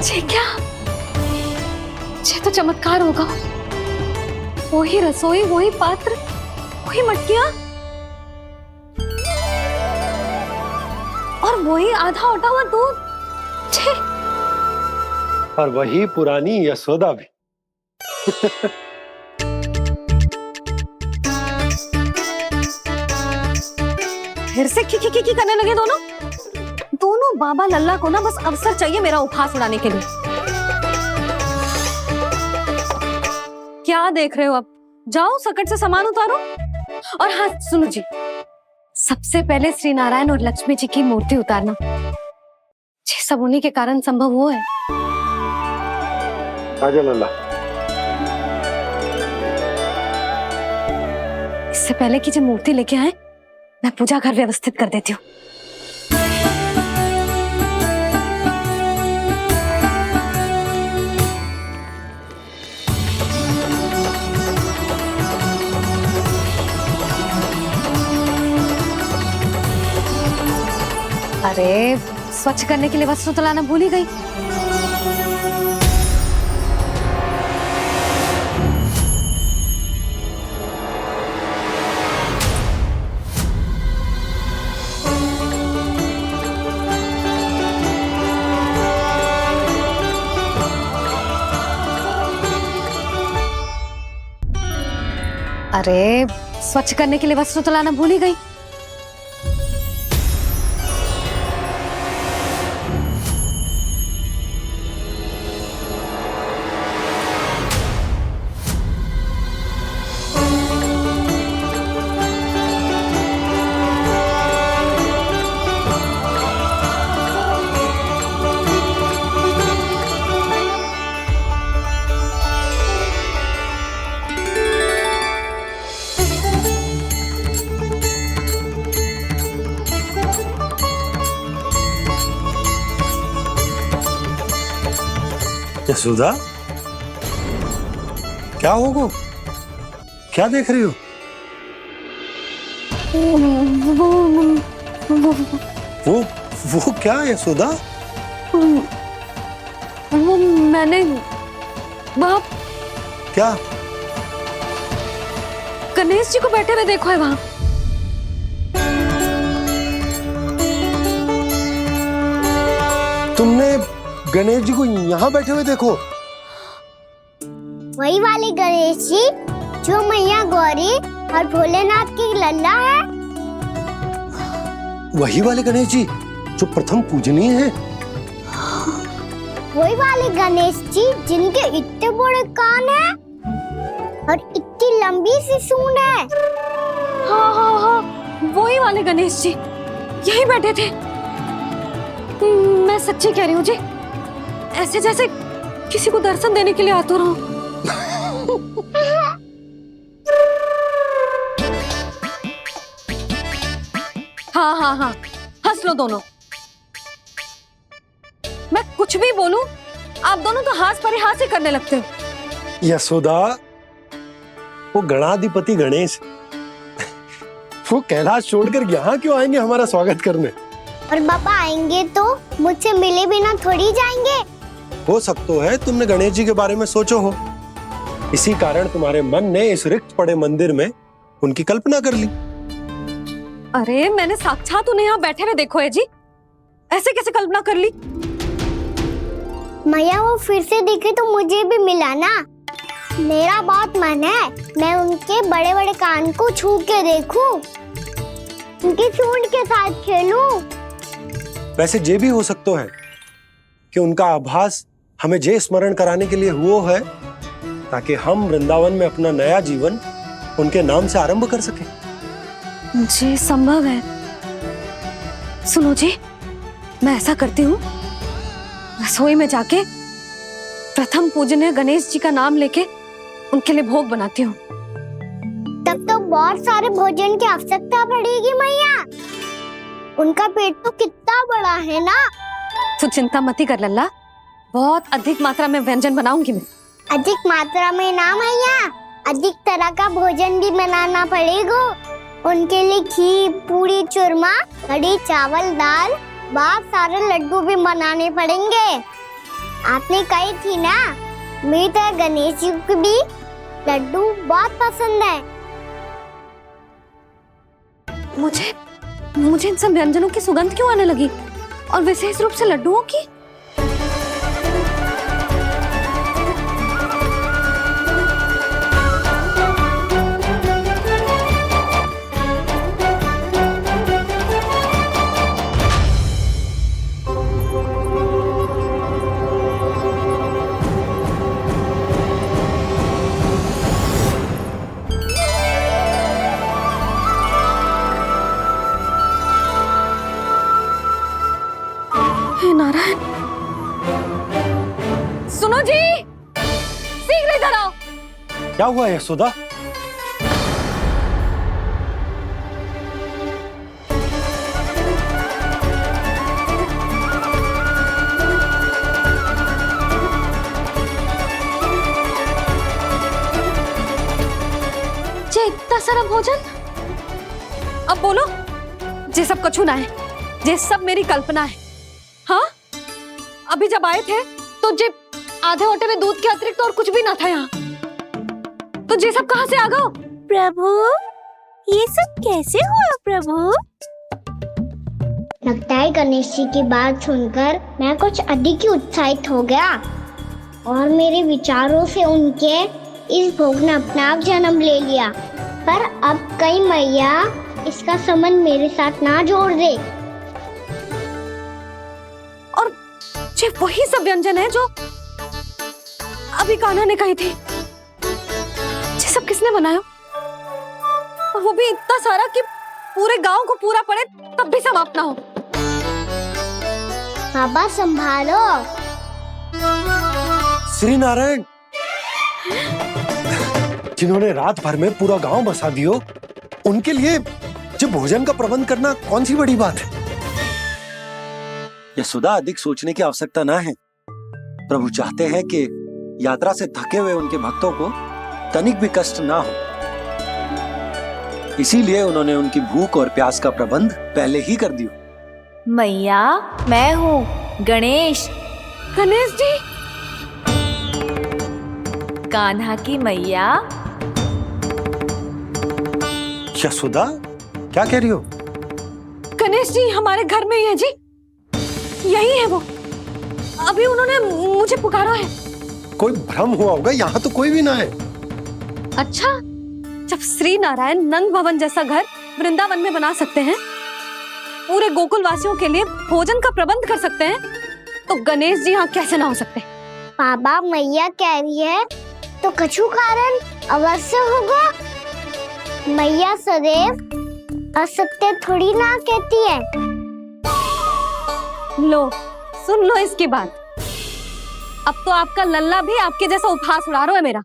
ये क्या? ये तो चमत्कार होगा। वही रसोई, वही पात्र, वही मटकियां, और वही आधा उटा हुआ दूध। और वही पुरानी यशोदा भी। फिर से की करने लगे दोनों बाबा लल्ला को ना बस अवसर चाहिए मेरा उपहास उड़ाने के लिए। क्या देख रहे हो? अब जाओ सकट से सामान उतारो। और हाँ सुनो जी, सबसे पहले श्री नारायण और लक्ष्मी जी की मूर्ति उतारना। ये सब उन्हीं के कारण संभव हुआ है। आजा लल्ला। इससे पहले कि जो मूर्ति लेके आए, मैं पूजा घर व्यवस्थित कर देती हूँ। अरे स्वच्छ करने के लिए वस्त्र तो लाना भूल ही गई। अरे स्वच्छ करने के लिए वस्त्र तो लाना भूल ही गई। यशोदा, क्या होगा? क्या देख रही हो? वो क्या यशोदा? वो मैंने बाप क्या? गणेश जी को बैठे हुए देखो है वहां। तुमने गणेश जी को यहाँ बैठे हुए देखो? वही वाले गणेश जी जो मैया गौरी और भोलेनाथ की लल्ला है। वही वाले गणेश जी जो प्रथम पूजनीय है। वही वाले गणेश जी जिनके इतने बड़े कान हैं और इतनी लंबी सी सूंड है। हाँ, वही वाले गणेश जी यही बैठे थे। मैं सच्ची कह रही हूँ जी, ऐसे जैसे किसी को दर्शन देने के लिए आतुर हूँ। हाँ, हंस लो दोनों। मैं कुछ भी बोलूं, आप दोनों तो हास परिहास ही करने लगते हो। यशोदा, वो गणाधिपति गणेश वो कैलाश छोड़कर यहाँ क्यों आएंगे हमारा स्वागत करने? और पापा आएंगे तो मुझसे मिले बिना थोड़ी जाएंगे। हो सकता है तुमने गणेश जी के बारे में सोचो हो, इसी कारण तुम्हारे मन ने इस रिक्त पड़े मंदिर में उनकी कल्पना कर ली। अरे मैंने साक्षात उन्हें यहाँ बैठे हुए देखो है जी, ऐसे कैसे कल्पना कर ली? मैया वो फिर से दिखे तो मुझे भी मिला ना। मेरा बहुत मन है मैं उनके बड़े बड़े कान को छू के देखूं, उनकी सूंड के साथ खेलूं। वैसे ये भी हो सकता है कि उनका आभास हमें जे स्मरण कराने के लिए हुआ है ताकि हम वृंदावन में अपना नया जीवन उनके नाम से आरंभ कर सके। जी संभव है। सुनो जी, मैं ऐसा करती हूँ, रसोई में जाके प्रथम पूजनीय गणेश जी का नाम लेके उनके लिए भोग बनाती हूँ। तब तो बहुत सारे भोजन की आवश्यकता पड़ेगी मैया। उनका पेट तो कितना बड़ा है ना। तू चिंता मत कर लल्ला, बहुत अधिक मात्रा में व्यंजन बनाऊंगी मैं। अधिक मात्रा में ना मैया, अधिक तरह का भोजन भी बनाना पड़ेगा। उनके लिए खीर, पूरी, चूरमा, कढ़ी, चावल, दाल, बहुत सारे लड्डू भी बनाने पड़ेंगे। आपने कही थी ना, मेरी तरह गणेश जी को भी लड्डू बहुत पसंद है। मुझे इन सब व्यंजनों की सुगंध क्यों आने लगी, और विशेष रूप से लड्डुओं की? इधर आओ। क्या हुआ यशोदा? जे इतना सारा भोजन, अब बोलो जे सब कछु ना है, जे सब मेरी कल्पना है। हाँ, अभी जब आए थे तो जे आधे ओटे में दूध के अतिरिक्त और कुछ भी ना था यहाँ, तो जे सब कहाँ से आ गए? प्रभु, ये सब कैसे हुआ प्रभु? लगता है गणेश जी की बात सुनकर मैं कुछ अधिक ही उत्साहित हो गया और मेरे विचारों से उनके इस भोग ने अपना आप जन्म ले लिया। पर अब कहीं मैया इसका संबंध मेरे साथ ना जोड़ दे। और ये वही सब व्यंजन है जो अभी कान्हा ने कही थी। ये सब किसने बनाया? और वो भी इतना सारा कि पूरे गांव को पूरा पड़े तब भी समाप्त ना हो। बाबा संभालो। श्री नारायण, जिन्होंने रात भर में पूरा गांव बसा दियो, उनके लिए जो भोजन का प्रबंध करना कौन सी बड़ी बात है? यशोदा, अधिक सोचने की आवश्यकता ना है। प्रभु चाहते हैं कि यात्रा से थके हुए उनके भक्तों को तनिक भी कष्ट ना हो, इसीलिए उन्होंने उनकी भूख और प्यास का प्रबंध पहले ही कर दिया। मैया, मैं हूँ गणेश। गणेश जी, कान्हा की मैया। यशोदा, क्या कह रही हो? गणेश जी हमारे घर में ही है जी, यही है वो। अभी उन्होंने मुझे पुकारा है। कोई भ्रम हुआ होगा, यहाँ तो कोई भी ना है। अच्छा, जब श्री नारायण नंद भवन जैसा घर वृंदावन में बना सकते हैं, पूरे गोकुल वासियों के लिए भोजन का प्रबंध कर सकते हैं, तो गणेश जी यहाँ कैसे ना हो सकते? बाबा, मैया कह रही है तो कछु कारण अवश्य होगा। मैया सदैव असत्य थोड़ी ना कहती है। लो, सुन लो इसकी बात। अब तो आपका लल्ला भी आपके जैसा उपहास उड़ा रहा है मेरा।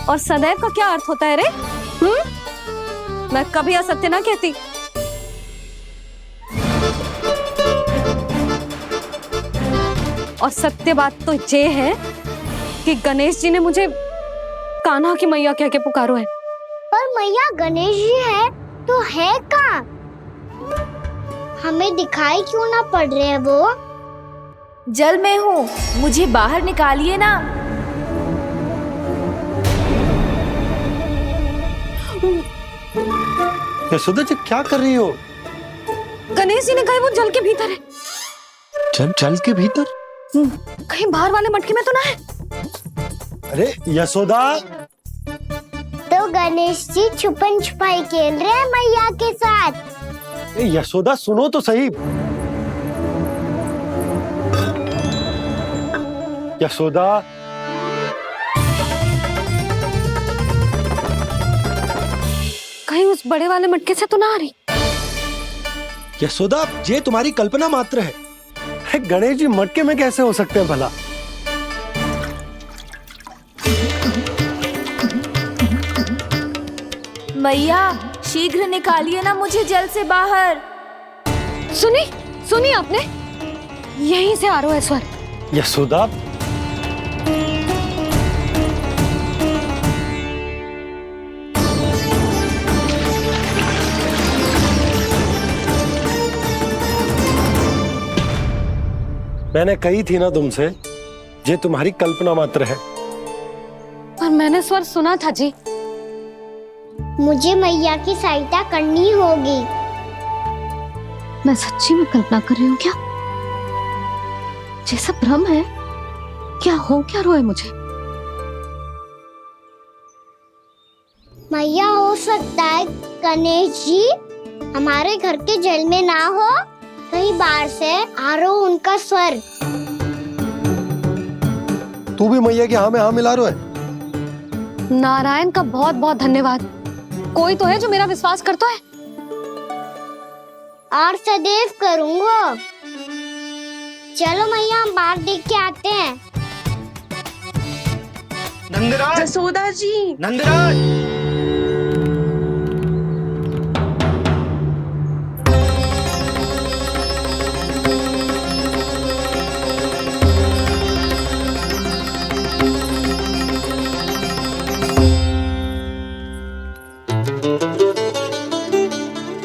और सदैव का क्या अर्थ होता है रे? मैं कभी असत्य ना कहती। और सत्य बात तो ये है कि गणेश जी ने मुझे कान्हा की मैया कह के पुकारो है। पर मैया गणेश जी है तो है कहाँ? हमें दिखाई क्यों ना पड़ रहे हैं वो? जल में हूँ, मुझे बाहर निकालिए ना। यशोदा जी, क्या कर रही हो? गणेश जी ने कहा वो जल के भीतर है। जल के भीतर? कहीं बाहर वाले मटके में तो ना है? अरे यशोदा! तो गणेश जी छुपन छुपाई खेल रहे हैं मैया के साथ। यशोदा, सुनो तो सही। यशोदा, कहीं उस बड़े वाले मटके से तो ना आ रही? यशोदा, ये तुम्हारी कल्पना मात्र है। गणेश जी मटके में कैसे हो सकते हैं भला? मैया, शीघ्र निकालिए ना मुझे जल से बाहर। सुनी आपने? यहीं से आ रहा है स्वर। यशोदा, मैंने कही थी ना तुमसे, ये तुम्हारी कल्पना मात्र है। पर मैंने स्वर सुना था जी। मुझे मैया की सहायता करनी होगी। मैं सच्ची में कल्पना कर रही हूँ क्या? ये सब भ्रम है क्या? हो क्या रहा है मुझे? मैया, हो सकता है गणेश जी हमारे घर के जल में ना हो, कहीं बाहर से आ रहा हो उनका स्वर। तू भी मैया के हाँ में हाँ मिला रहा है। नारायण का बहुत बहुत धन्यवाद। कोई तो है जो मेरा विश्वास करता है। और सदैव करूंगा। चलो मैया, हम बाहर देख के आते हैं। नंदराज, जसोदा जी, नंदराज।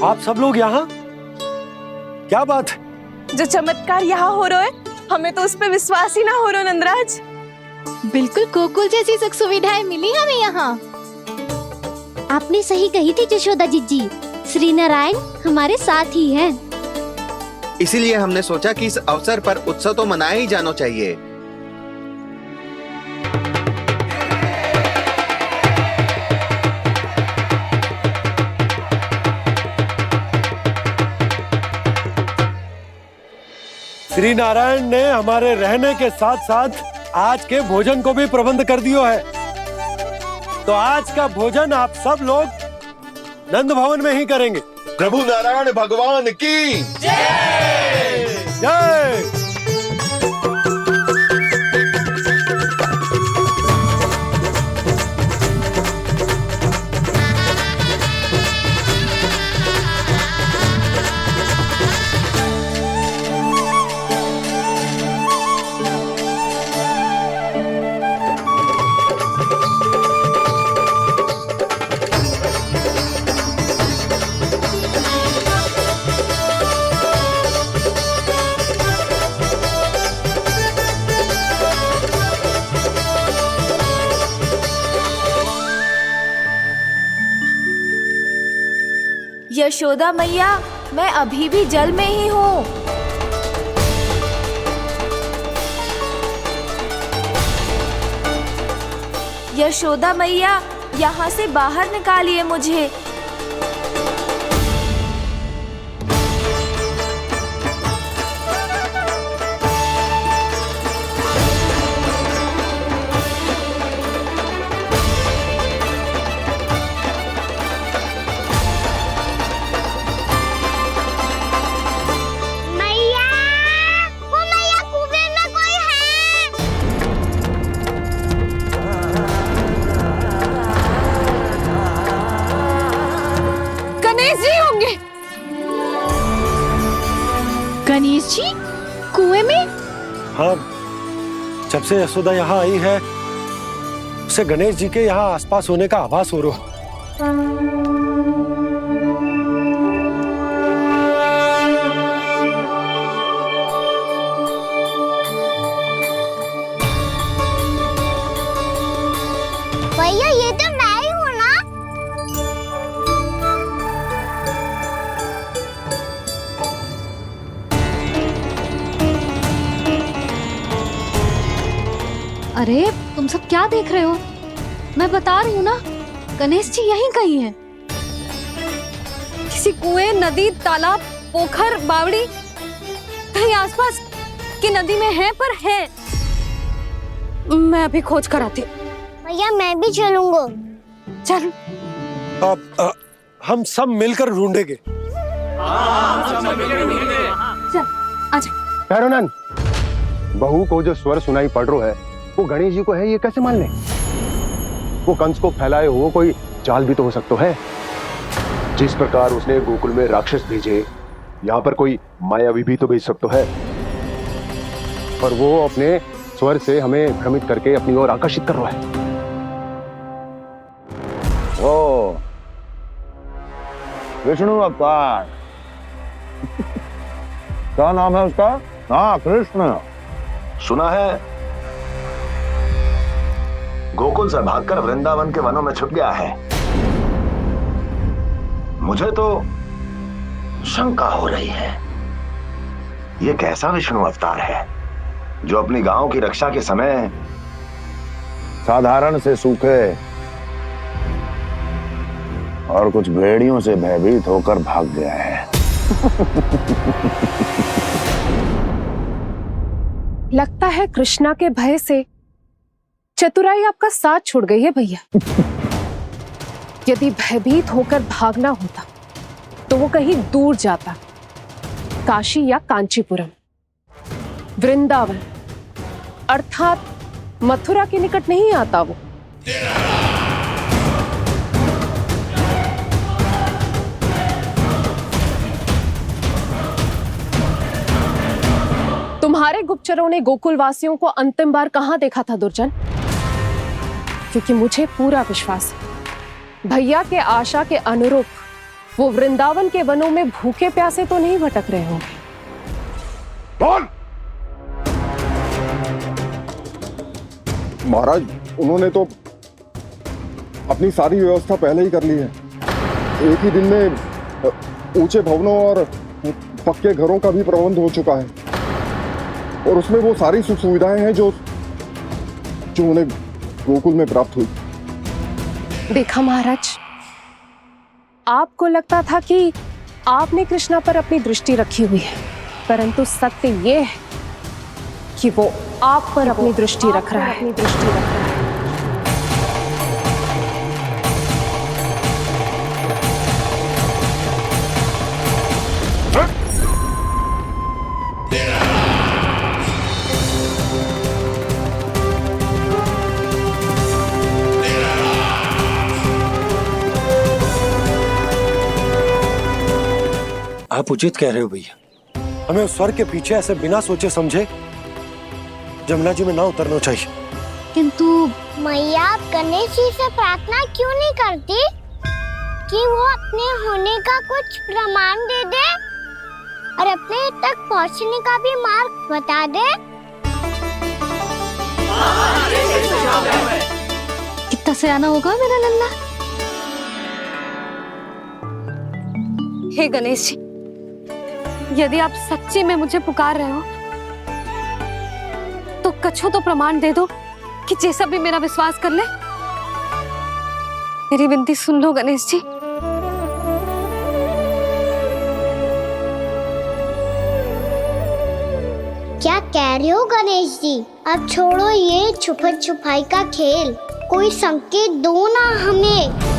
आप सब लोग यहाँ? क्या बात है? जो चमत्कार यहाँ हो रहा है, हमें तो उस पे विश्वास ही ना हो रहा नंदराज। बिल्कुल गोकुल जैसी सुख सुविधाएं मिली हमें यहाँ। आपने सही कही थी जशोदा जीजी, श्री नारायण हमारे साथ ही हैं। इसीलिए हमने सोचा कि इस अवसर पर उत्सव तो मनाया ही जाना चाहिए। श्री नारायण ने हमारे रहने के साथ साथ आज के भोजन को भी प्रबंध कर दियो है। तो आज का भोजन आप सब लोग नंद भवन में ही करेंगे। प्रभु नारायण भगवान की जय जय। यशोदा मैया, मैं अभी भी जल में ही हूँ। यशोदा मैया, यहाँ से बाहर निकालिए मुझे। गणेश जी कुएं में? हाँ, जब से यशोदा यहाँ आई है उसे गणेश जी के यहाँ आसपास होने का आभास हो रहा। भैया ये तो मैं ही हूँ ना? अरे तुम सब क्या देख रहे हो? मैं बता रही हूँ ना, गणेश जी यहीं कहीं हैं। किसी कुएं, नदी, तालाब, पोखर, बावड़ी कहीं आसपास की नदी में है, पर है। मैं अभी खोज कर आती हूँ। भैया मैं भी चलूंगा। चल। अब हम सब मिलकर ढूंढेंगे। चल आजा। पैरोनन, बहू को जो स्वर सुनाई पड़ रहा है वो गणेश जी को है, ये कैसे मान ले? वो कंस को फैलाए हुए कोई चाल भी तो हो सकता है। जिस प्रकार उसने गोकुल में राक्षस भेजे, यहाँ पर कोई मायावी भी तो भेज सकता है। पर वो अपने स्वर से हमें भ्रमित करके अपनी ओर आकर्षित कर रहा है। ओ विष्णु अवतार। क्या नाम है उसका? हाँ, कृष्ण। सुना है गोकुल से भागकर वृंदावन के वनों में छुप गया है। मुझे तो शंका हो रही है, ये कैसा विष्णु अवतार है जो अपनी गांव की रक्षा के समय साधारण से सूखे और कुछ भेड़ियों से भयभीत होकर भाग गया है। लगता है कृष्णा के भय से चतुराई आपका साथ छोड़ गई है भैया। यदि भयभीत होकर भागना होता तो वो कहीं दूर जाता, काशी या कांचीपुरम, वृंदावन अर्थात मथुरा के निकट नहीं आता वो। तुम्हारे गुप्तचरों ने गोकुल वासियों को अंतिम बार कहां देखा था दुर्जन? क्योंकि मुझे पूरा विश्वास है भैया के आशा के अनुरूप वो वृंदावन के वनों में भूखे प्यासे तो नहीं भटक रहे होंगे। बोल! महाराज, उन्होंने तो अपनी सारी व्यवस्था पहले ही कर ली है। एक ही दिन में ऊंचे भवनों और पक्के घरों का भी प्रबंध हो चुका है और उसमें वो सारी सुख सुविधाएं हैं जो उन्हें गोकुल में प्राप्त हुई। देखा महाराज, आपको लगता था कि आपने कृष्णा पर अपनी दृष्टि रखी हुई है, परंतु सत्य ये है कि वो आप पर अपनी दृष्टि रख रहा है। आप उचित कह रहे हो भैया, हमें उस स्वर्ग के पीछे ऐसे बिना सोचे समझे जमुना जी में ना उतरना चाहिए। किंतु मैया, आप गणेश जी से प्रार्थना क्यों नहीं करती कि वो अपने होने का कुछ प्रमाण दे दे और अपने तक पहुंचने का भी मार्ग बता दे? कितना सयाना होगा मेरा लल्ला। हे गणेश जी, यदि आप सच्ची में मुझे पुकार रहे हो तो कछु तो प्रमाण दे दो कि जैसा भी मेरा विश्वास कर ले। मेरी विनती सुन लो गणेश जी। क्या कह रहे हो गणेश जी? अब छोड़ो ये छुपन छुपाई का खेल, कोई संकेत दो ना हमें।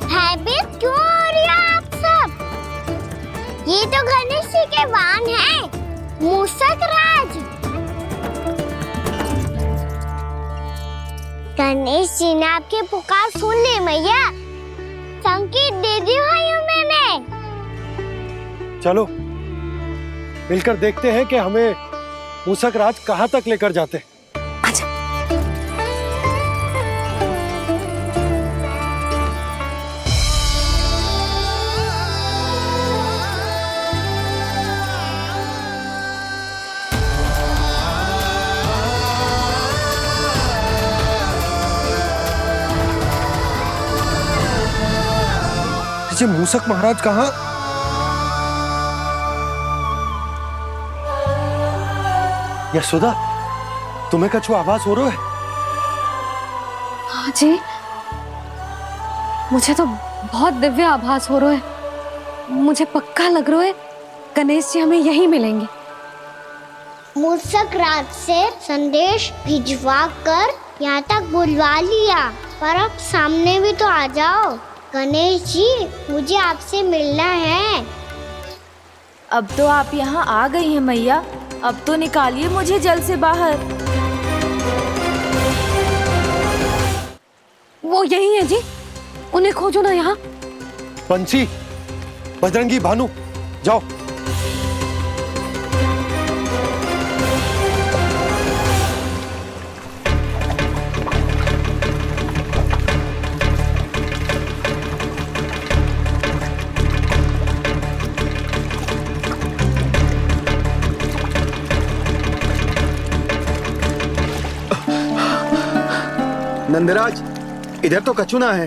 भयभीत क्यों हो रही हो आप सब? ये तो गणेश जी के वाहन हैं, मूषक राज। गणेश जी ने आपकी पुकार सुन ली मैया, संकेत दे दी भाइयों मैंने। चलो मिलकर देखते हैं कि हमें मूषक राज कहां तक लेकर जाते हैं। ये मूषक महाराज कहाँ? यशोदा, तुम्हें कछु आभास हो रहा है? हाँ जी, मुझे तो बहुत दिव्य आभास हो रहा है। मुझे पक्का लग रहा है गणेश जी हमें यहीं मिलेंगे। मूषक राज से संदेश भिजवा कर यहाँ तक बुलवा लिया, पर अब सामने भी तो आ जाओ। गणेश जी, मुझे आपसे मिलना है। अब तो आप यहाँ आ गई हैं मैया, अब तो निकालिए मुझे जल से बाहर। वो यही है जी, उन्हें खोजो ना यहाँ। बंसी, बजरंगी, भानु, जाओ। नंदराज, इधर तो कछुना है।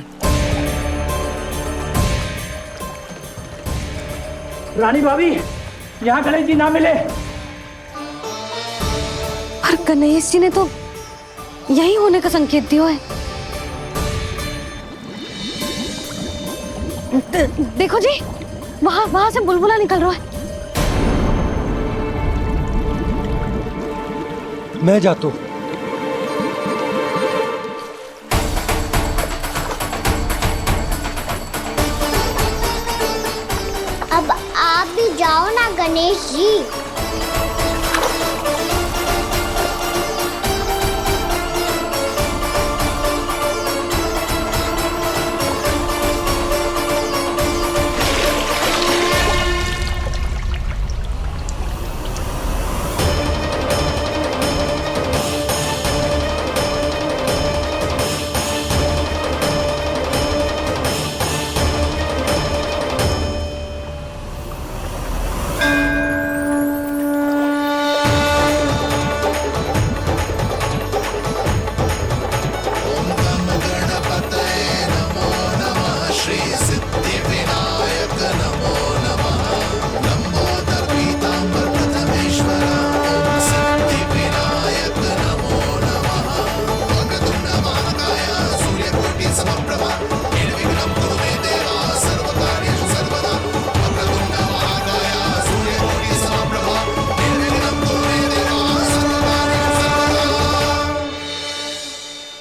रानी भाभी, यहाँ गणेश जी ना मिले। पर गणेश जी ने तो यही होने का संकेत दिया है। देखो जी, वहां से बुलबुला निकल रहा है। मैं जाता हूँ। अब आप भी जाओ ना गणेश जी।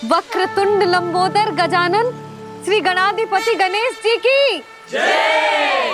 वक्रतुंड लंबोदर गजानन श्री गणाधिपति गणेश जी की जय।